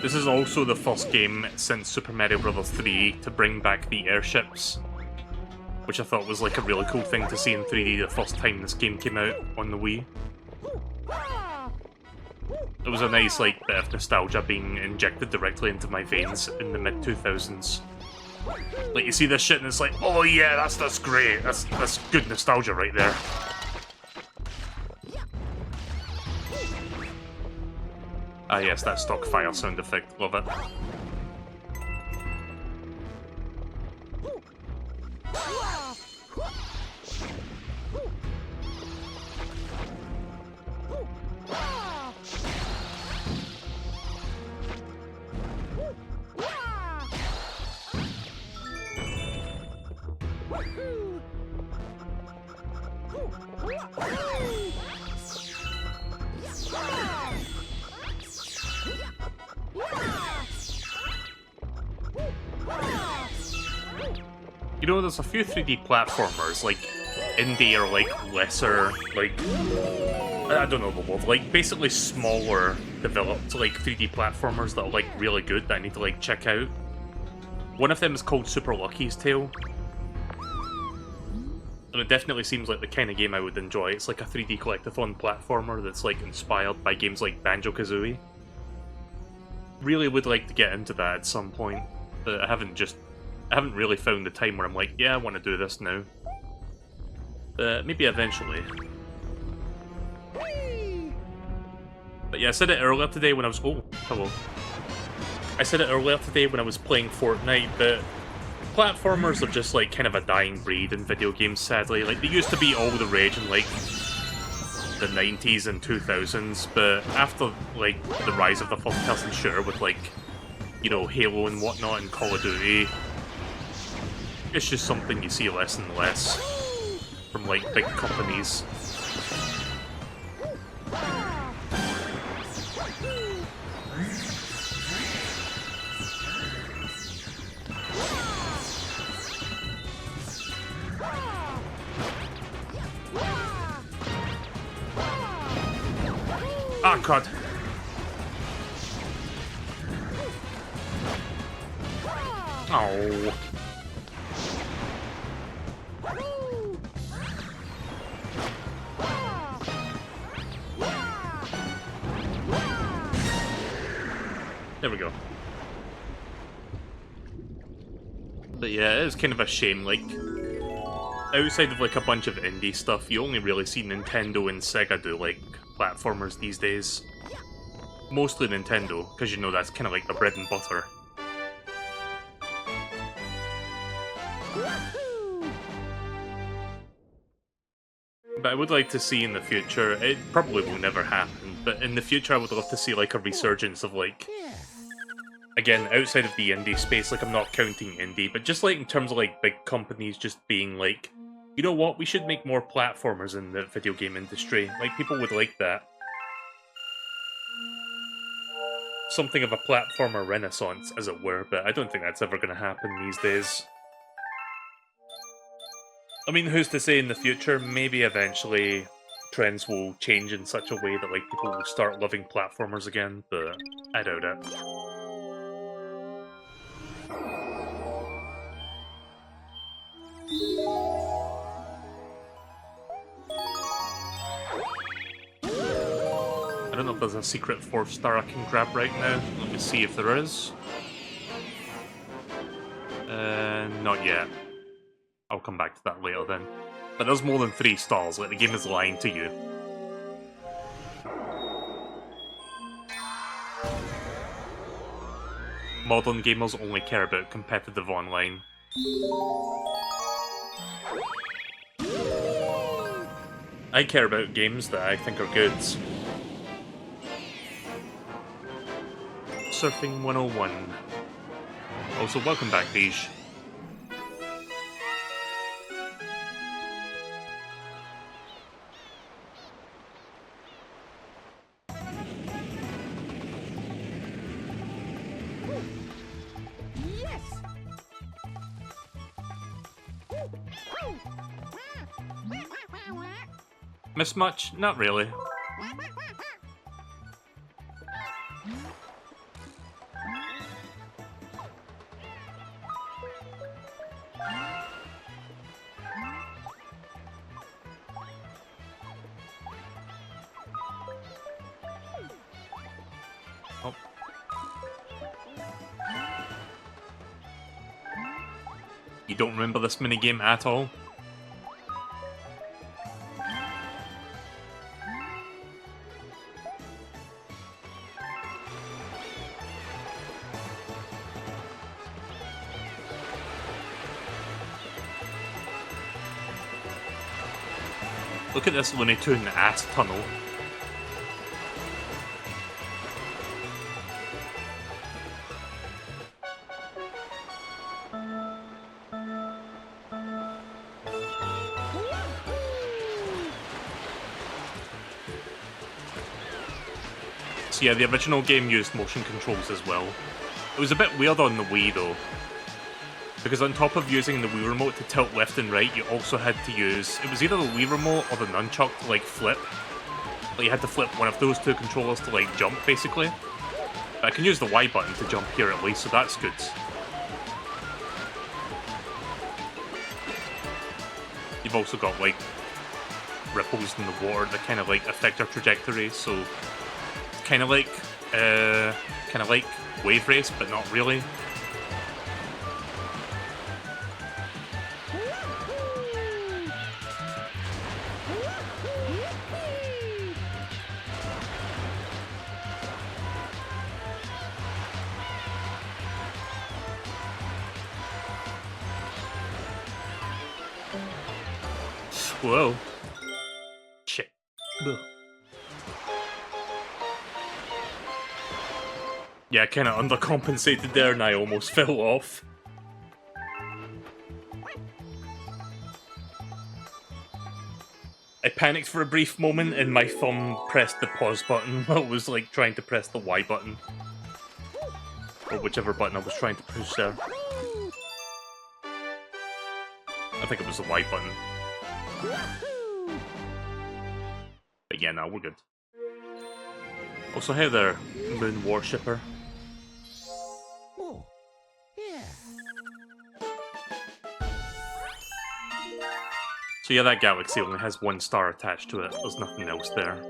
This is also the first game since Super Mario Bros. 3 to bring back the airships, which I thought was like a really cool thing to see in 3D the first time this game came out on the Wii. It was a nice like bit of nostalgia being injected directly into my veins in the mid-2000s. Like, you see this shit and it's like, oh yeah, that's great, that's good nostalgia right there. Ah yes, that stock fire sound effect, love it. You know, there's a few 3D platformers, like, indie or, like, lesser, like, I don't know the word, like, basically smaller developed, like, 3D platformers that are, like, really good that I need to, like, check out. One of them is called Super Lucky's Tale. And it definitely seems like the kind of game I would enjoy. It's like a 3D collectathon platformer that's, like, inspired by games like Banjo-Kazooie. Really would like to get into that at some point, but I haven't really found the time where I'm like, yeah, I want to do this now. Maybe eventually. But yeah, I said it earlier today when I was... Oh, hello. I said it earlier today when I was playing Fortnite, but platformers are just like kind of a dying breed in video games, sadly. Like, they used to be all the rage in like the 90s and 2000s, but after like the rise of the first-person shooter with like, you know, Halo and whatnot and Call of Duty, it's just something you see less and less from, like, big companies. Ah, God. Oh. There we go. But yeah, it is kind of a shame, like, outside of like a bunch of indie stuff, you only really see Nintendo and Sega do like platformers these days. Mostly Nintendo, because you know that's kind of like the bread and butter. But I would like to see in the future, it probably will never happen, but in the future I would love to see like a resurgence of like, again, outside of the indie space, like I'm not counting indie, but just like in terms of like big companies just being like, you know what, we should make more platformers in the video game industry. Like, people would like that. Something of a platformer renaissance, as it were, but I don't think that's ever going to happen these days. I mean, who's to say in the future, maybe eventually trends will change in such a way that like people will start loving platformers again, but I doubt it. I don't know if there's a secret 4th star I can grab right now. Let me see if there is. Not yet. I'll come back to that later then. But there's more than 3 stars, like the game is lying to you. Modern gamers only care about competitive online. I care about games that I think are good. Surfing 101. Also, welcome back, Beige. Miss much? Not really. Oh. You don't remember this minigame at all? Look at this Looney Tune ass tunnel. So yeah, the original game used motion controls as well. It was a bit weird on the Wii though, because on top of using the Wii Remote to tilt left and right, you also had to use, it was either the Wii Remote or the nunchuck to like flip. Like you had to flip one of those two controllers to like jump basically. But I can use the Y button to jump here at least, so that's good. You've also got like ripples in the water that kind of like affect our trajectory, so it's kind of like Wave Race, but not really. Whoa. Shit. Ugh. Yeah, I kind of undercompensated there and I almost fell off. I panicked for a brief moment and my thumb pressed the pause button while I was like trying to press the Y button. Or whichever button I was trying to push there. I think it was the Y button. But yeah, no, we're good. Also, hey there, Moon Worshipper. Oh, yeah. So yeah, that galaxy only has 1 star attached to it. There's nothing else there.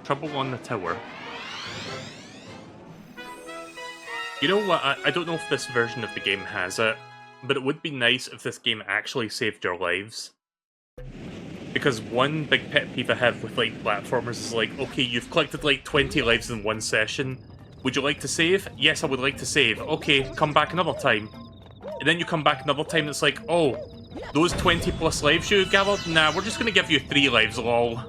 Trouble on the tower. You know what, I don't know if this version of the game has it, but it would be nice if this game actually saved your lives. Because one big pet peeve I have with like platformers is like, okay, you've collected like 20 lives in one session. Would you like to save? Yes, I would like to save. Okay, come back another time. And then you come back another time and it's like, oh, those 20 plus lives you gathered? Nah, we're just gonna give you 3 lives, lol.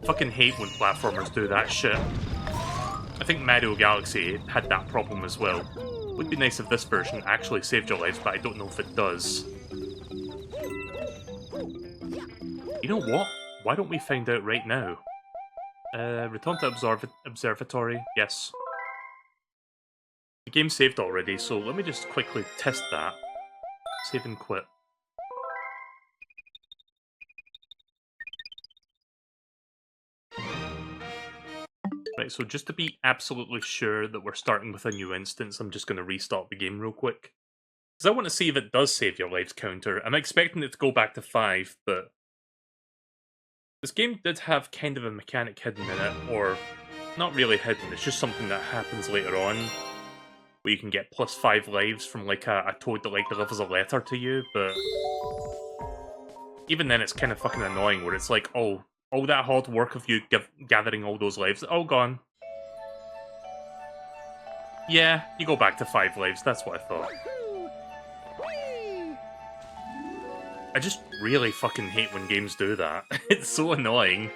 Fucking hate when platformers do that shit. I think Mario Galaxy had that problem as well. Would be nice if this version actually saved your lives, but I don't know if it does. You know what? Why don't we find out right now? Return to Observatory, yes. The game saved already, so let me just quickly test that. Save and quit. Right, so just to be absolutely sure that we're starting with a new instance, I'm just going to restart the game real quick. Because I want to see if it does save your lives counter. I'm expecting it to go back to 5, but this game did have kind of a mechanic hidden in it, or not really hidden, it's just something that happens later on, where you can get plus 5 lives from like a toad that like delivers a letter to you, but even then it's kind of fucking annoying, where it's like, oh, all that hard work of you gathering all those lives, all gone. Yeah, you go back to 5 lives, that's what I thought. I just really fucking hate when games do that. It's so annoying.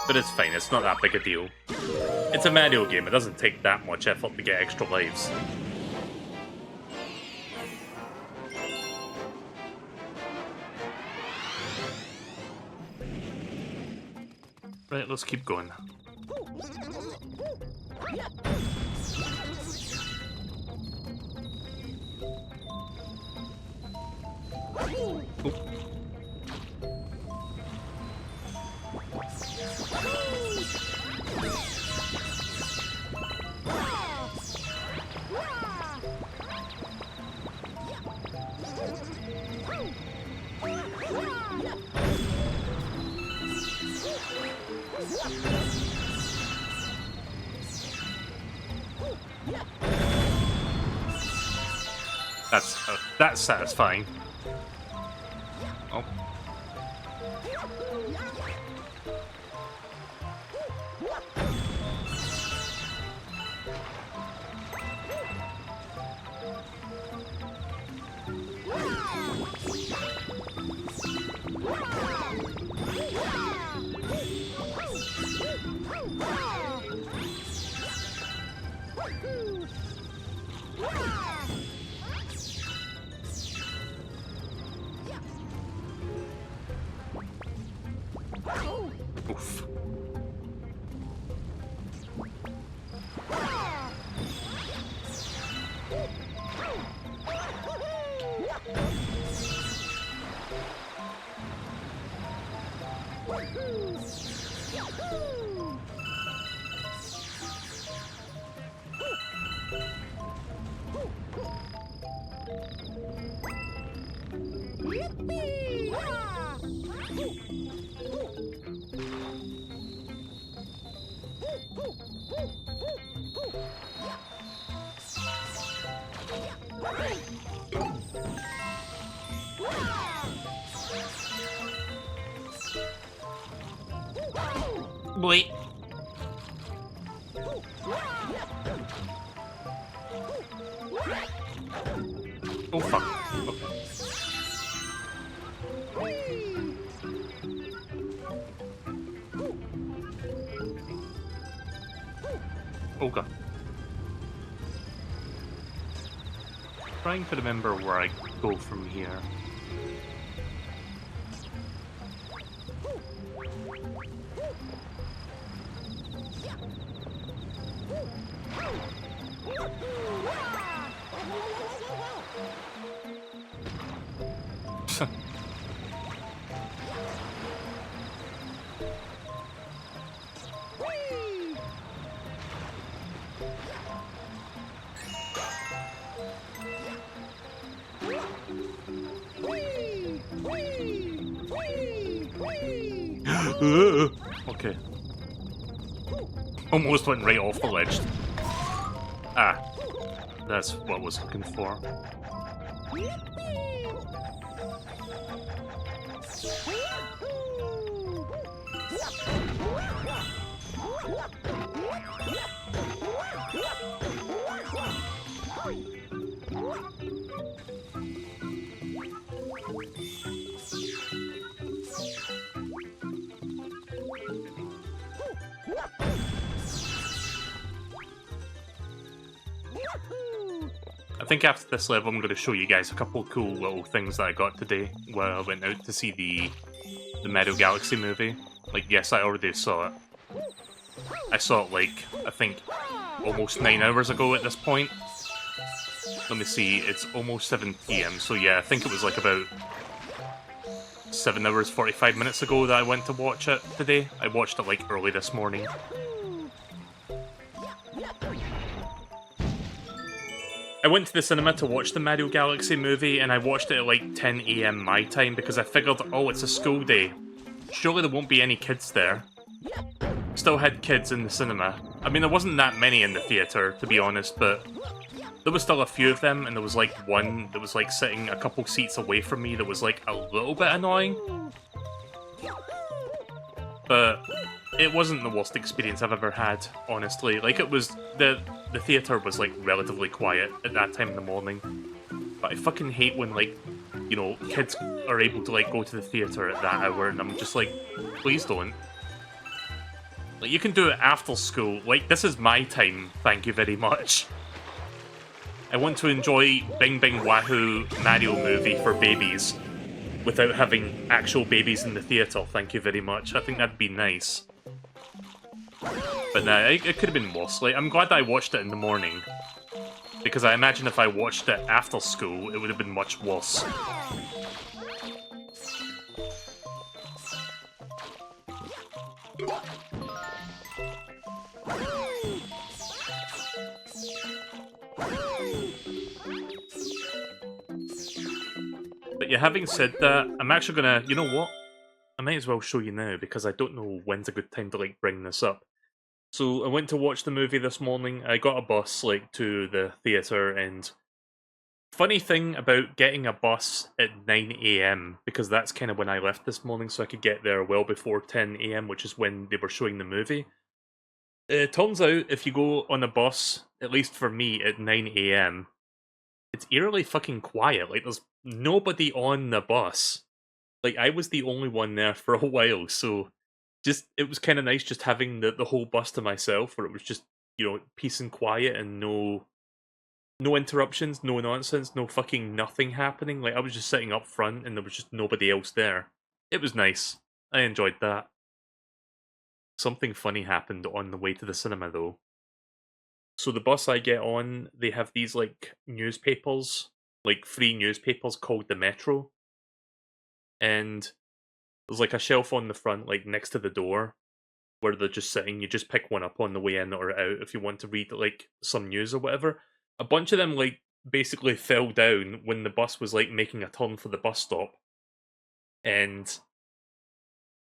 But it's fine, it's not that big a deal. It's a Mario game, it doesn't take that much effort to get extra lives. Right, let's keep going. That's satisfying. Oh. Oof. Wait. Oh fuck. Okay. Oh god. Trying to remember where I go from here. Okay. Almost went right off the ledge. Ah. That's what I was looking for. I think after this level I'm going to show you guys a couple cool little things that I got today while I went out to see the Mario Galaxy movie. Like, yes, I already saw it. I saw it, like, I think almost 9 hours ago at this point. Let me see, it's almost 7 PM, so yeah, I think it was like about 7 hours, 45 minutes ago that I went to watch it today. I watched it, like, early this morning. I went to the cinema to watch the Mario Galaxy movie, and I watched it at like 10 AM my time because I figured, oh, it's a school day. Surely there won't be any kids there. Still had kids in the cinema. I mean, there wasn't that many in the theatre, to be honest, but there was still a few of them, and there was like one that was like sitting a couple seats away from me that was like a little bit annoying. But it wasn't the worst experience I've ever had, honestly. Like, it was, the theatre was, like, relatively quiet at that time in the morning. But I fucking hate when, like, you know, kids are able to, like, go to the theatre at that hour, and I'm just like, please don't. Like, you can do it after school. Like, this is my time, thank you very much. I want to enjoy Bing Bing Wahoo Mario movie for babies without having actual babies in the theatre, thank you very much. I think that'd be nice. But nah, it could have been worse. Like, I'm glad that I watched it in the morning. Because I imagine if I watched it after school, it would have been much worse. But yeah, having said that, I'm actually gonna... You know what? I might as well show you now, because I don't know when's a good time to, like, bring this up. So, I went to watch the movie this morning. I got a bus, like, to the theatre, and... Funny thing about getting a bus at 9 AM, because that's kind of when I left this morning, so I could get there well before 10 AM, which is when they were showing the movie. It turns out, if you go on a bus, at least for me, at 9 AM, it's eerily fucking quiet. Like, there's nobody on the bus. Like, I was the only one there for a while, so just it was kind of nice just having the whole bus to myself, where it was just, you know, peace and quiet and no interruptions, no nonsense, no fucking nothing happening. Like, I was just sitting up front and there was just nobody else there. It was nice. I enjoyed that. Something funny happened on the way to the cinema, though. So the bus I get on, they have these, like, newspapers, like, free newspapers called the Metro. And there's, like, a shelf on the front, like, next to the door, where they're just sitting. You just pick one up on the way in or out if you want to read, like, some news or whatever. A bunch of them, like, basically fell down when the bus was, like, making a turn for the bus stop. And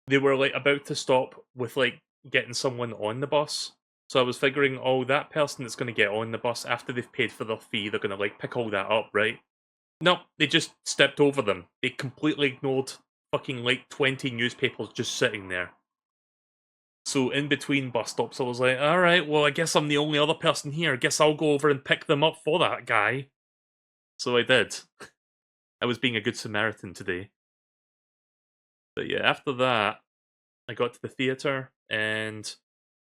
they were, like, about to stop with, like, getting someone on the bus. So I was figuring, oh, that person that's going to get on the bus after they've paid for their fee, they're going to, like, pick all that up, right? No, they just stepped over them. They completely ignored fucking, like, 20 newspapers just sitting there. So in between bus stops, I was like, alright, well, I guess I'm the only other person here. I guess I'll go over and pick them up for that guy. So I did. I was being a good Samaritan today. But yeah, after that, I got to the theatre, and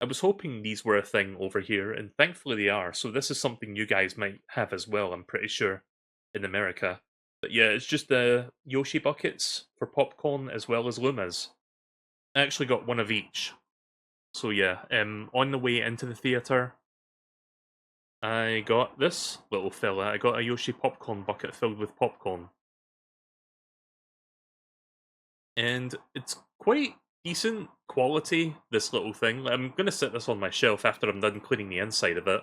I was hoping these were a thing over here, and thankfully they are. So this is something you guys might have as well, I'm pretty sure, in America. But yeah, it's just the Yoshi buckets for popcorn as well as Lumas. I actually got one of each. So yeah, on the way into the theatre, I got this little fella. I got a Yoshi popcorn bucket filled with popcorn. And it's quite decent quality, this little thing. I'm going to set this on my shelf after I'm done cleaning the inside of it,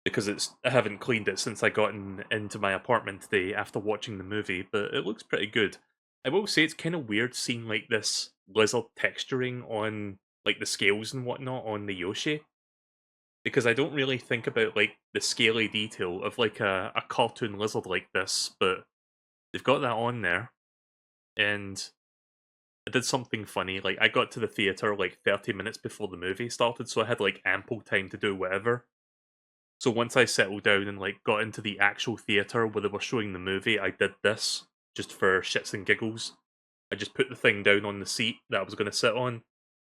because I haven't cleaned it since I got into my apartment today after watching the movie, but it looks pretty good. I will say it's kind of weird seeing, like, this lizard texturing on, like, the scales and whatnot on the Yoshi, because I don't really think about, like, the scaly detail of, like, a cartoon lizard like this, but they've got that on there, and I did something funny. Like, I got to the theater like 30 minutes before the movie started, so I had, like, ample time to do whatever. So once I settled down and, like, got into the actual theater where they were showing the movie, I did this just for shits and giggles. I just put the thing down on the seat that I was going to sit on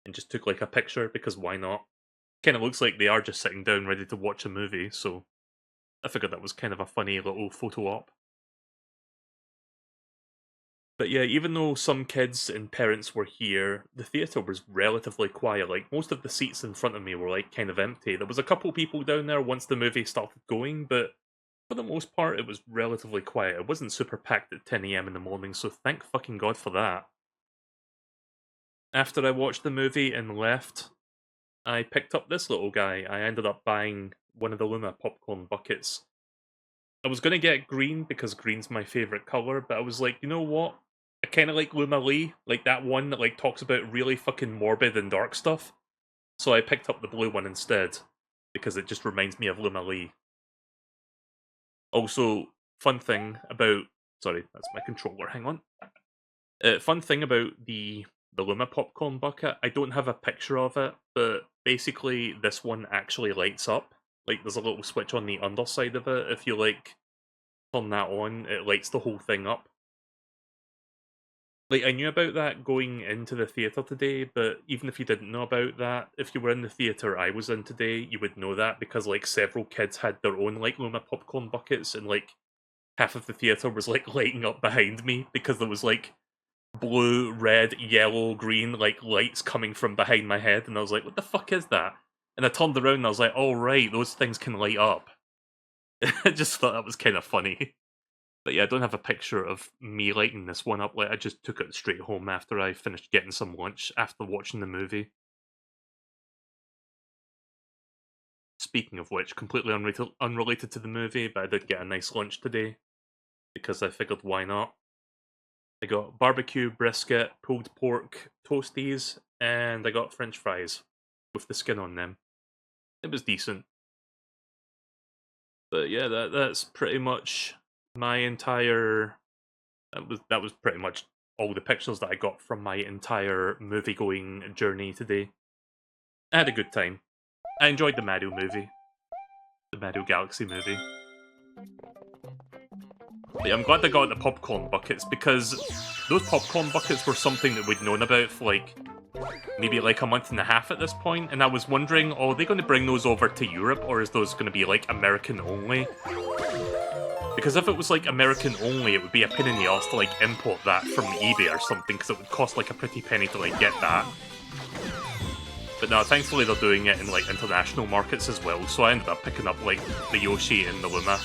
and just took, like, a picture, because why not? Kind of looks like they are just sitting down ready to watch a movie, so I figured that was kind of a funny little photo op. But yeah, even though some kids and parents were here, the theatre was relatively quiet. Like, most of the seats in front of me were, like, kind of empty. There was a couple people down there once the movie started going, but for the most part, it was relatively quiet. It wasn't super packed at 10 AM in the morning, so thank fucking God for that. After I watched the movie and left, I picked up this little guy. I ended up buying one of the Luma popcorn buckets. I was gonna get green because green's my favorite color, but I was like, you know what? I kind of like Luma Lee, like that one that, like, talks about really fucking morbid and dark stuff. So I picked up the blue one instead, because it just reminds me of Luma Lee. Also, fun thing about... Sorry, that's my controller, hang on. Fun thing about the Luma popcorn bucket, I don't have a picture of it, but basically this one actually lights up. Like, there's a little switch on the underside of it. If you, like, turn that on, it lights the whole thing up. Like, I knew about that going into the theatre today, but even if you didn't know about that, if you were in the theatre I was in today, you would know that because, like, several kids had their own, like, Luma popcorn buckets, and, like, half of the theatre was, like, lighting up behind me because there was, like, blue, red, yellow, green, like, lights coming from behind my head, and I was like, what the fuck is that? And I turned around and I was like, oh, right, those things can light up. I just thought that was kind of funny. But yeah, I don't have a picture of me lighting this one up. Like, I just took it straight home after I finished getting some lunch after watching the movie. Speaking of which, completely unrelated to the movie, but I did get a nice lunch today because I figured why not. I got barbecue, brisket, pulled pork, toasties, and I got French fries with the skin on them. It was decent. But yeah, that's pretty much my entire. That was pretty much all the pictures that I got from my entire movie-going journey today. I had a good time. I enjoyed the Mario movie. The Mario Galaxy movie. But yeah, I'm glad they got the popcorn buckets, because those popcorn buckets were something that we'd known about for like maybe like a month and a half at this point, and I was wondering, oh, are they going to bring those over to Europe, or is those going to be like American only? Because if it was like American only, it would be a pain in the arse to like import that from eBay or something, because it would cost like a pretty penny to like get that. But no, thankfully they're doing it in like international markets as well, so I ended up picking up like the Yoshi and the Luma.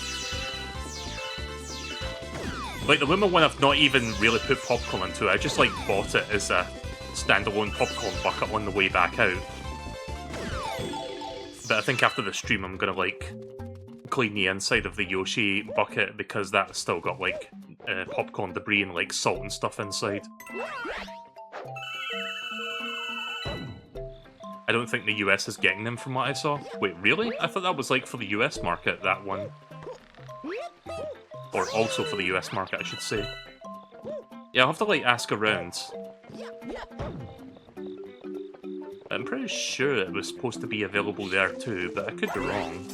Like the Luma one I've not even really put popcorn into, I just like bought it as a standalone popcorn bucket on the way back out. But I think after the stream I'm gonna like clean the inside of the Yoshi bucket because that's still got like popcorn debris and like salt and stuff inside. I don't think the US is getting them from what I saw. Wait, really? I thought that was like for the US market, that one. Or also for the US market, I should say. Yeah, I'll have to like ask around. I'm pretty sure it was supposed to be available there too, but I could be wrong.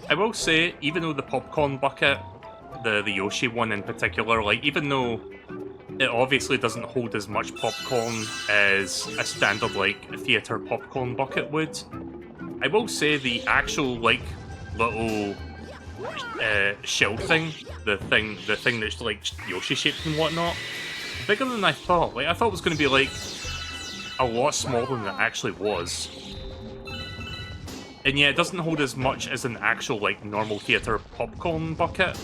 I will say, even though the popcorn bucket, the Yoshi one in particular, like, even though it obviously doesn't hold as much popcorn as a standard, like, theatre popcorn bucket would, I will say the actual, like, little shell thing, the thing that's, like, Yoshi-shaped and whatnot, bigger than I thought. Like, I thought it was going to be, like, a lot smaller than it actually was. And yeah, it doesn't hold as much as an actual, like, normal theatre popcorn bucket.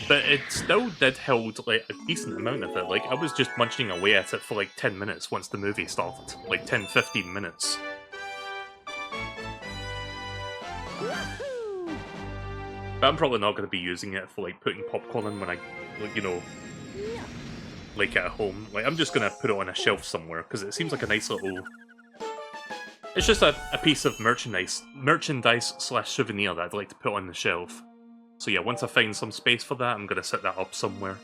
But it still did hold, like, a decent amount of it. Like, I was just munching away at it for, like, 10 minutes once the movie started. Like, 10-15 minutes. But I'm probably not going to be using it for, like, putting popcorn in when I, like, you know, like, at home. Like, I'm just going to put it on a shelf somewhere, because it seems like a nice little... It's just a piece of merchandise slash souvenir that I'd like to put on the shelf. So yeah, once I find some space for that, I'm going to set that up somewhere.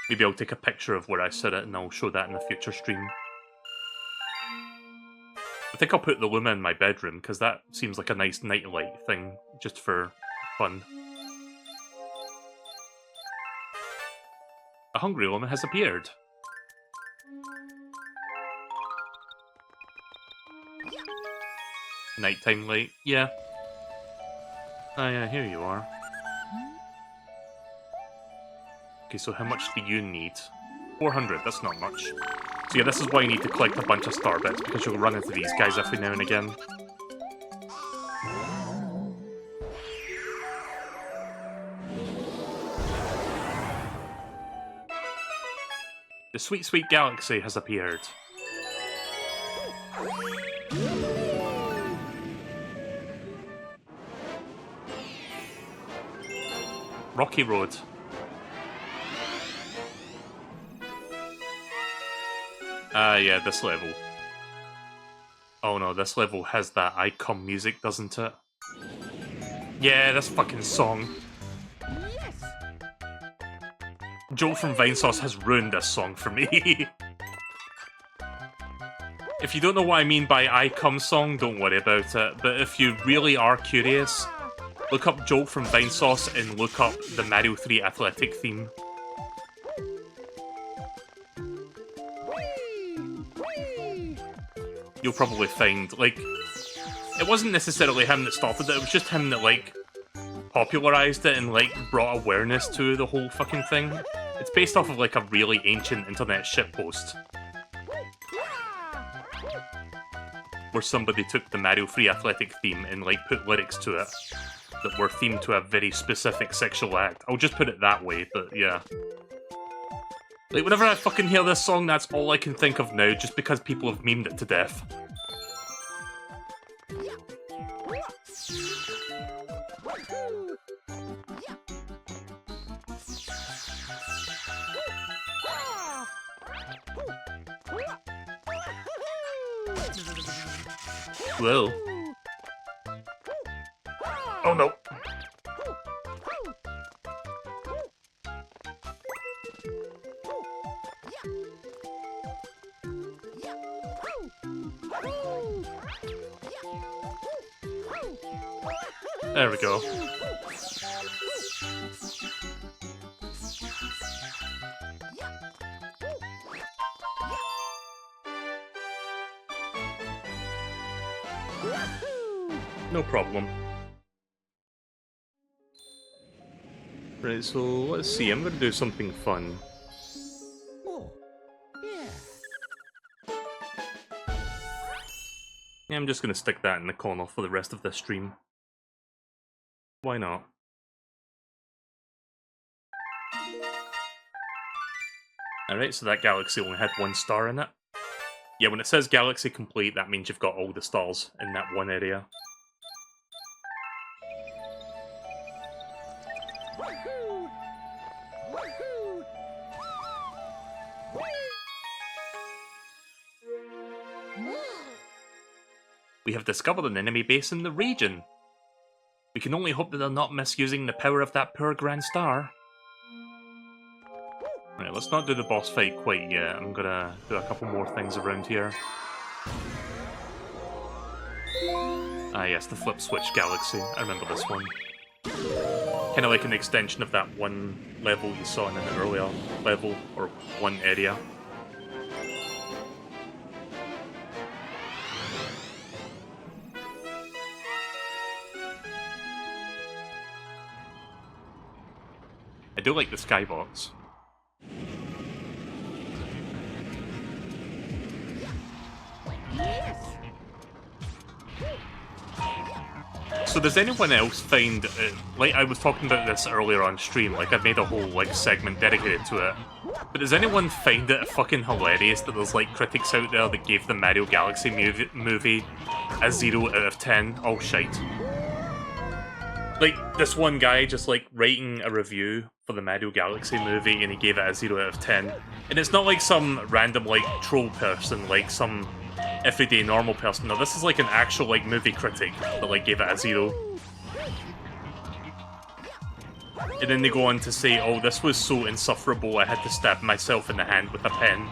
Maybe I'll take a picture of where I set it and I'll show that in a future stream. I think I'll put the Luma in my bedroom, because that seems like a nice nightlight thing, just for fun. A hungry Luma has appeared. Nighttime light, yeah. Ah, yeah, here you are. Okay, so how much do you need? 400, that's not much. So yeah, this is why you need to collect a bunch of star bits, because you'll run into these guys every now and again. The Sweet Sweet Galaxy has appeared. Rocky Road. Ah, yeah, this level. Oh no, this level has that icon music, doesn't it? Yeah, this fucking song. Yes. Joel from Vinesauce has ruined this song for me. If you don't know what I mean by I Come song, don't worry about it. But if you really are curious, look up Joel from Vinesauce and look up the Mario 3 athletic theme. You'll probably find, like, it wasn't necessarily him that started it, it was just him that, like, popularized it and, like, brought awareness to the whole fucking thing. It's based off of, like, a really ancient internet shitpost, where somebody took the Mario 3 athletic theme and, like, put lyrics to it that were themed to a very specific sexual act. I'll just put it that way, but yeah. Like, whenever I fucking hear this song, that's all I can think of now, just because people have memed it to death. Whoa. Oh no. There we go. No problem. Right, so let's see, I'm gonna do something fun. Oh, yeah. Yeah, I'm just gonna stick that in the corner for the rest of the stream. Why not? Alright, so that galaxy only had 1 star in it. Yeah, when it says galaxy complete, that means you've got all the stars in that one area. We have discovered an enemy base in the region. We can only hope that they're not misusing the power of that poor Grand Star. Right, let's not do the boss fight quite yet. I'm gonna do a couple more things around here. Ah yes, the Flip Switch Galaxy. I remember this one. Kinda like an extension of that one level you saw in an earlier level, or one area. I do like the skybox. So does anyone else find, like I was talking about this earlier on stream, like I made a whole like segment dedicated to it, but does anyone find it fucking hilarious that there's like critics out there that gave the Mario Galaxy movie a 0 out of 10? Oh shite. Like, this one guy just like writing a review for the Mario Galaxy movie and he gave it a 0 out of 10. And it's not like some random like troll person, like some everyday normal person. No, this is like an actual like movie critic that like gave it a 0. And then they go on to say, oh, this was so insufferable I had to stab myself in the hand with a pen.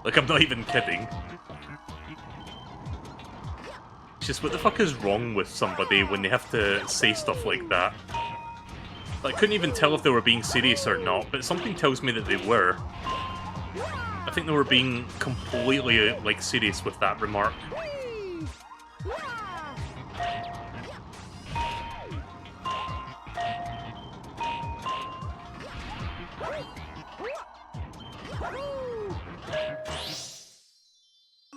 Like, I'm not even kidding. It's just, what the fuck is wrong with somebody when they have to say stuff like that? I couldn't even tell if they were being serious or not, but something tells me that they were. I think they were being completely, like, serious with that remark.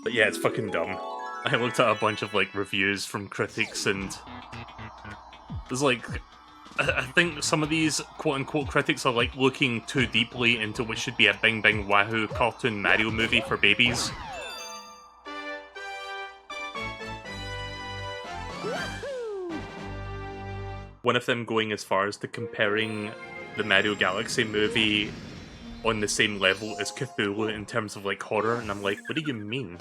But yeah, it's fucking dumb. I looked at a bunch of, like, reviews from critics, and there's, like, I think some of these quote-unquote critics are, like, looking too deeply into what should be a Bing Bing Wahoo cartoon Mario movie for babies. One of them going as far as to comparing the Mario Galaxy movie on the same level as Cthulhu in terms of, like, horror, and I'm like, what do you mean?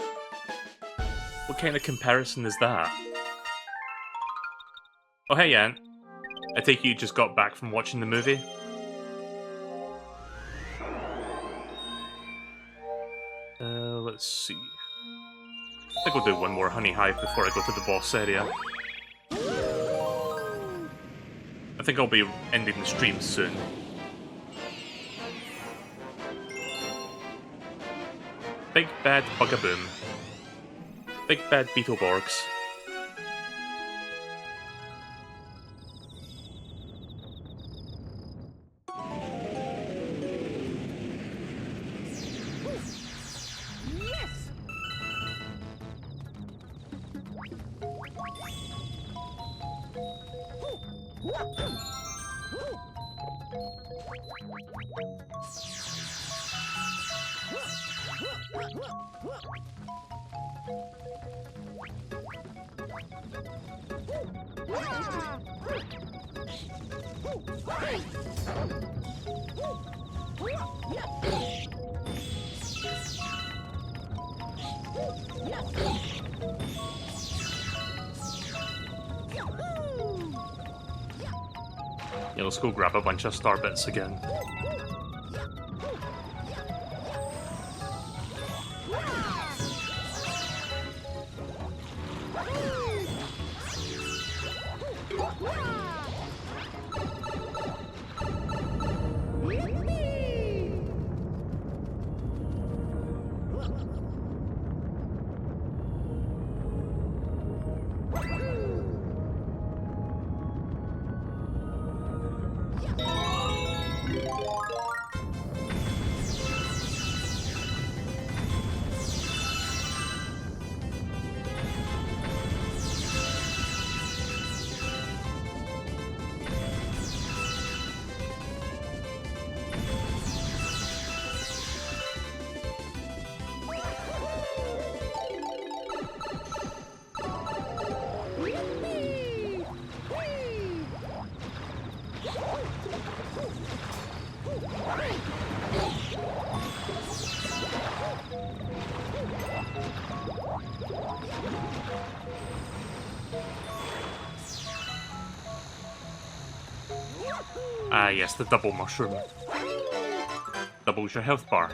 What kind of comparison is that? Oh hey Ant, I take it you just got back from watching the movie? Let's see. I think I'll do one more honey hive before I go to the boss area. I think I'll be ending the stream soon. Big bad Bugaboom. Big bad Beetleborgs. Yeah, let's go grab a bunch of star bits again. Ah yes, the double mushroom. Doubles your health bar.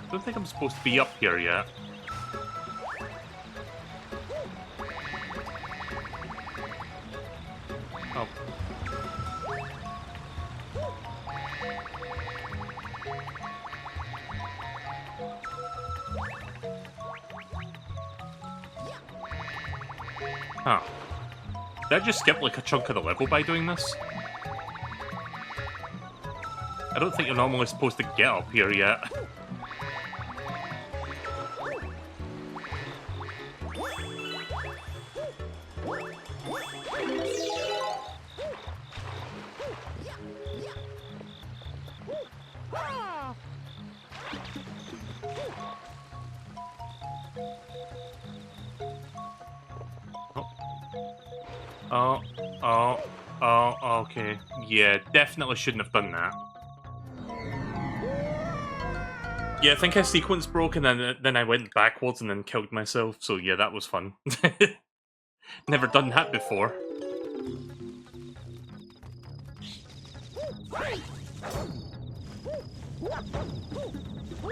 I don't think I'm supposed to be up here yet. Oh. Huh. Did I just skip like a chunk of the level by doing this? I don't think you're normally supposed to get up here yet. Okay. Yeah, definitely shouldn't have done that. Yeah, I think I sequence broke and then I went backwards and then killed myself, so yeah, that was fun. Never done that before.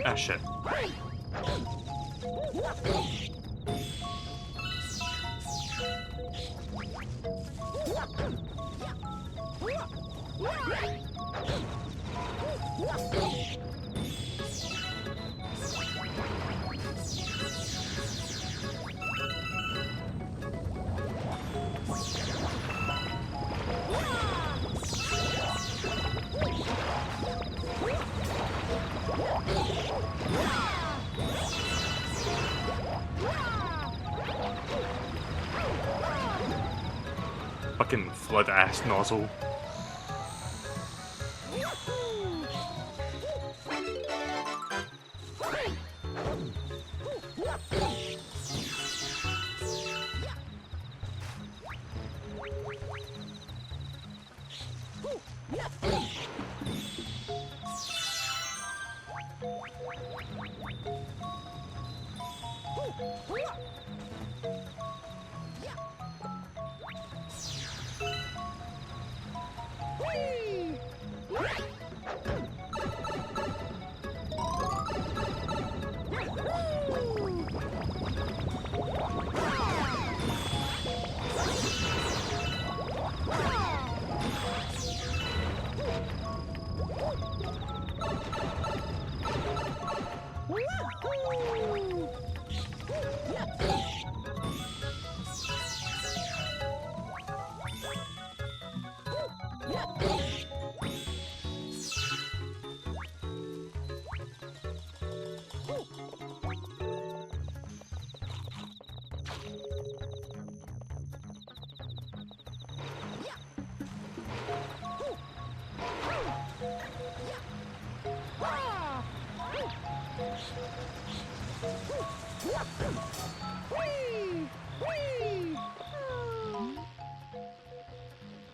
Ah, shit. Fucking flood ass nozzle.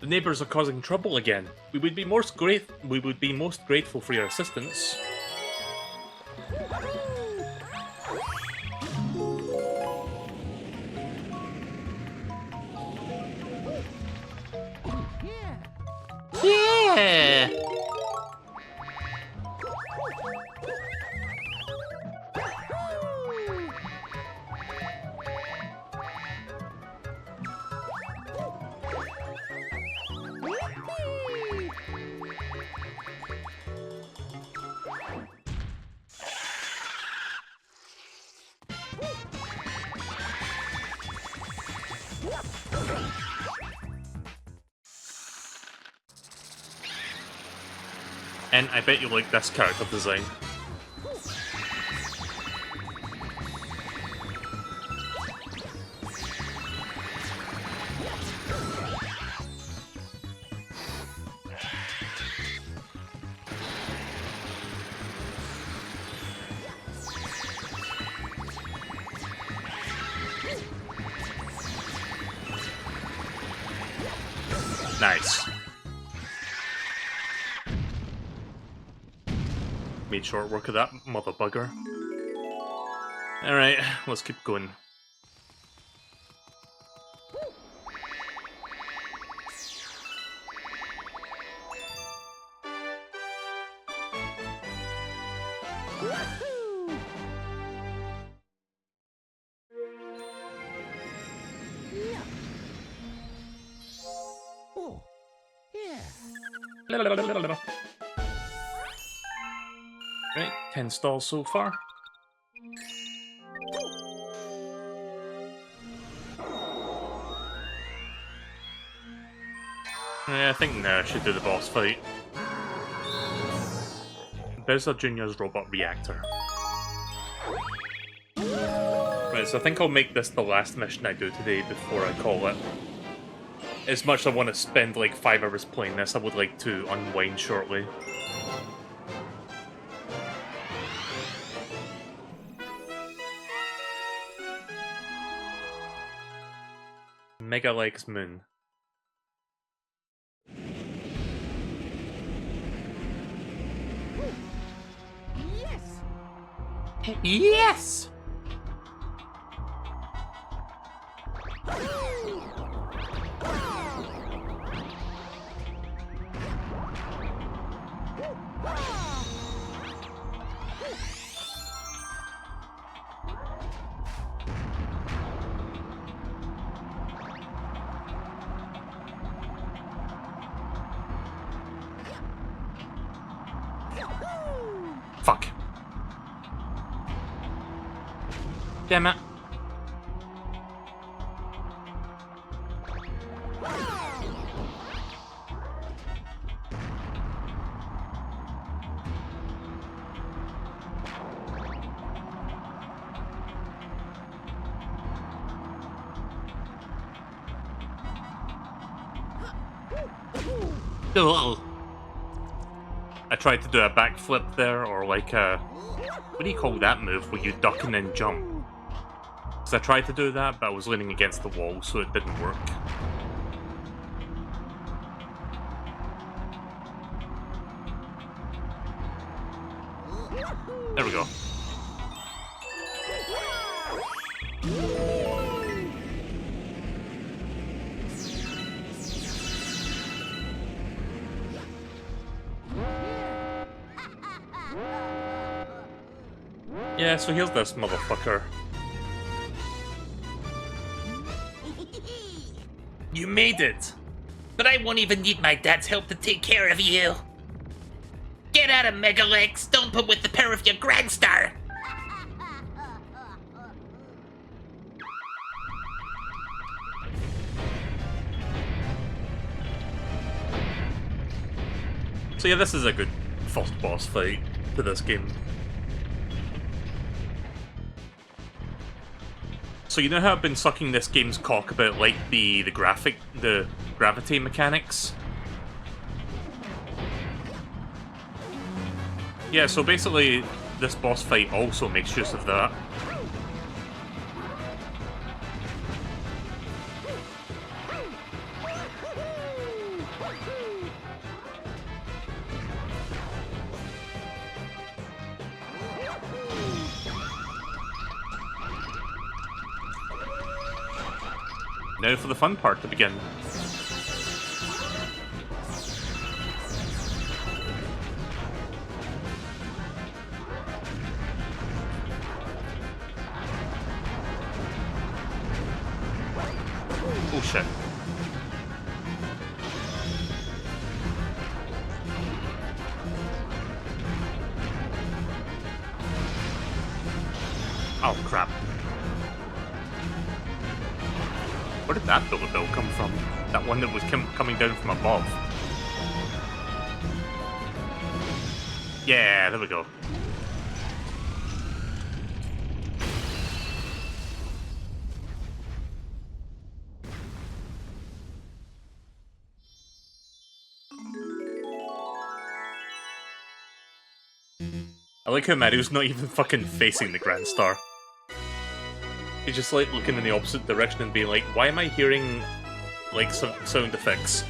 The neighbours are causing trouble again. We would be most grateful for your assistance. Yeah. And I bet you like this character design. Nice. Made short work of that mother bugger. Alright, let's keep going. Oh, yeah. Right, 10 stalls so far. Yeah, I think now I should do the boss fight. Bowser Jr.'s robot reactor. Right, so I think I'll make this the last mission I do today before I call it. As much as I want to spend like 5 hours playing this, I would like to unwind shortly. Mega likes Moon. Yes. Yes! Fuck. Damn it. Ugh. I tried to do a backflip there, or like a... What do you call that move where you duck and then jump? Because I tried to do that, but I was leaning against the wall, so it didn't work. There we go. Yeah, so here's this motherfucker. You made it! But I won't even need my dad's help to take care of you! Get out of Megalex! Don't put with the power of your Grandstar! So yeah, this is a good first boss fight for this game. So you know how I've been sucking this game's cock about like the gravity mechanics? Yeah, so basically this boss fight also makes use of that. Now for the fun part to begin. Oh shit. Oh crap. Where did that dollar bill come from? That one that was coming down from above. Yeah, there we go. I like how Mario's not even fucking facing the Grand Star. He's just like looking in the opposite direction and being like, why am I hearing like some sound effects?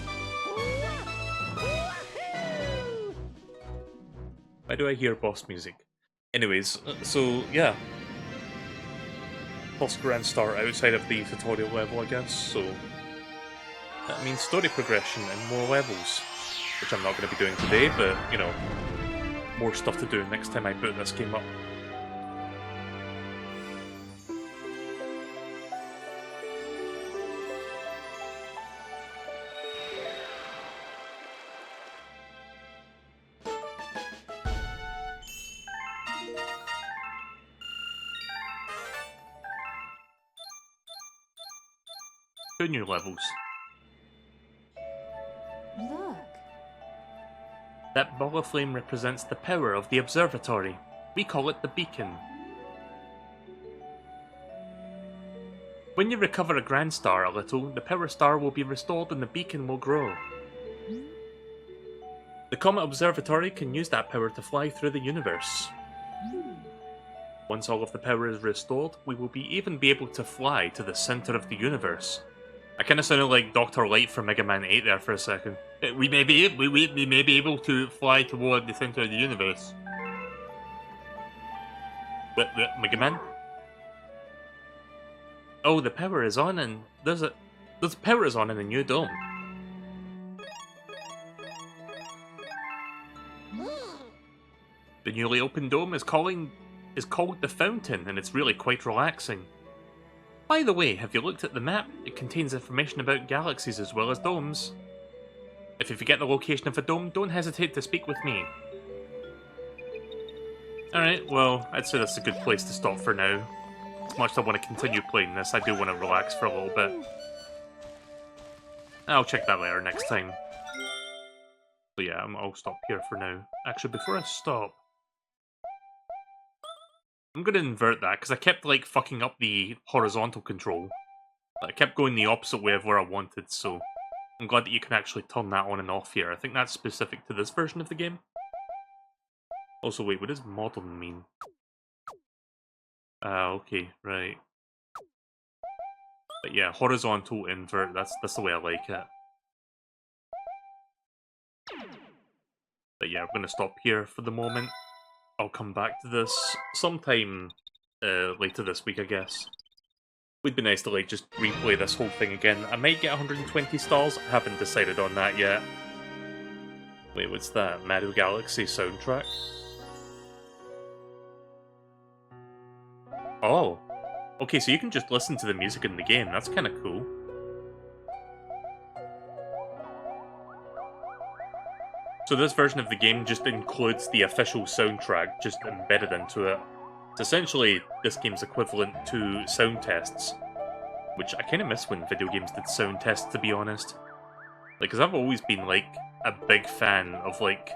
Why do I hear boss music? Anyways, so yeah. Plus Grand Star outside of the tutorial level, I guess, so that means story progression and more levels. Which I'm not going to be doing today, but, you know, more stuff to do next time I boot this game up. Two new levels. Look. That ball of flame represents the power of the observatory. We call it the beacon. When you recover a Grand Star a little, the power star will be restored and the beacon will grow. The Comet Observatory can use that power to fly through the universe. Once all of the power is restored, we will even be able to fly to the center of the universe. I kind of sounded like Dr. Light from Mega Man 8 there for a second. We may be able to fly toward the center of the universe. What, Mega Man? Oh, the power is on, and there's power is on in the new dome. The newly opened dome is called the Fountain, and it's really quite relaxing. By the way, have you looked at the map? It contains information about galaxies as well as domes. If you forget the location of a dome, don't hesitate to speak with me. Alright, well, I'd say that's a good place to stop for now. As much as I want to continue playing this, I do want to relax for a little bit. I'll check that later next time. So yeah, I'll stop here for now. Actually, before I stop, I'm gonna invert that, because I kept, like, fucking up the horizontal control. I kept going the opposite way of where I wanted, so I'm glad that you can actually turn that on and off here. I think that's specific to this version of the game. Also, wait, what does modern mean? Okay, right. But yeah, horizontal invert, that's the way I like it. But yeah, we're gonna stop here for the moment. I'll come back to this sometime later this week, I guess. Would be nice to like just replay this whole thing again. I might get 120 stars, I haven't decided on that yet. Wait, what's that? Mario Galaxy soundtrack? Oh. Okay, so you can just listen to the music in the game, that's kinda cool. So this version of the game just includes the official soundtrack just embedded into it. It's essentially this game's equivalent to sound tests, which I kind of miss when video games did sound tests, to be honest. Like, because I've always been, like, a big fan of, like,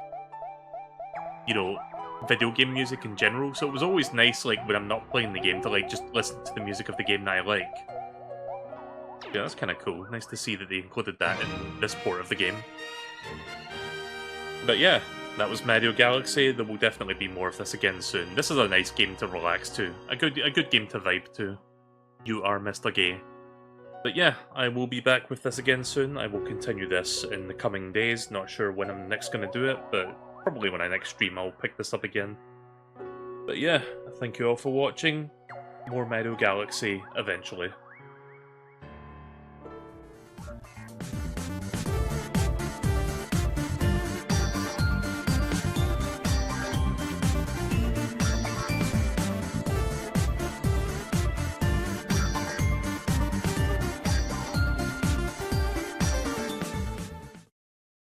you know, video game music in general, so it was always nice, like, when I'm not playing the game to, like, just listen to the music of the game that I like. Yeah, that's kind of cool. Nice to see that they included that in this port of the game. But yeah, that was Mario Galaxy. There will definitely be more of this again soon. This is a nice game to relax to. A good game to vibe to. You are Mr. Gay. But yeah, I will be back with this again soon. I will continue this in the coming days. Not sure when I'm next going to do it, but probably when I next stream I'll pick this up again. But yeah, thank you all for watching. More Mario Galaxy eventually.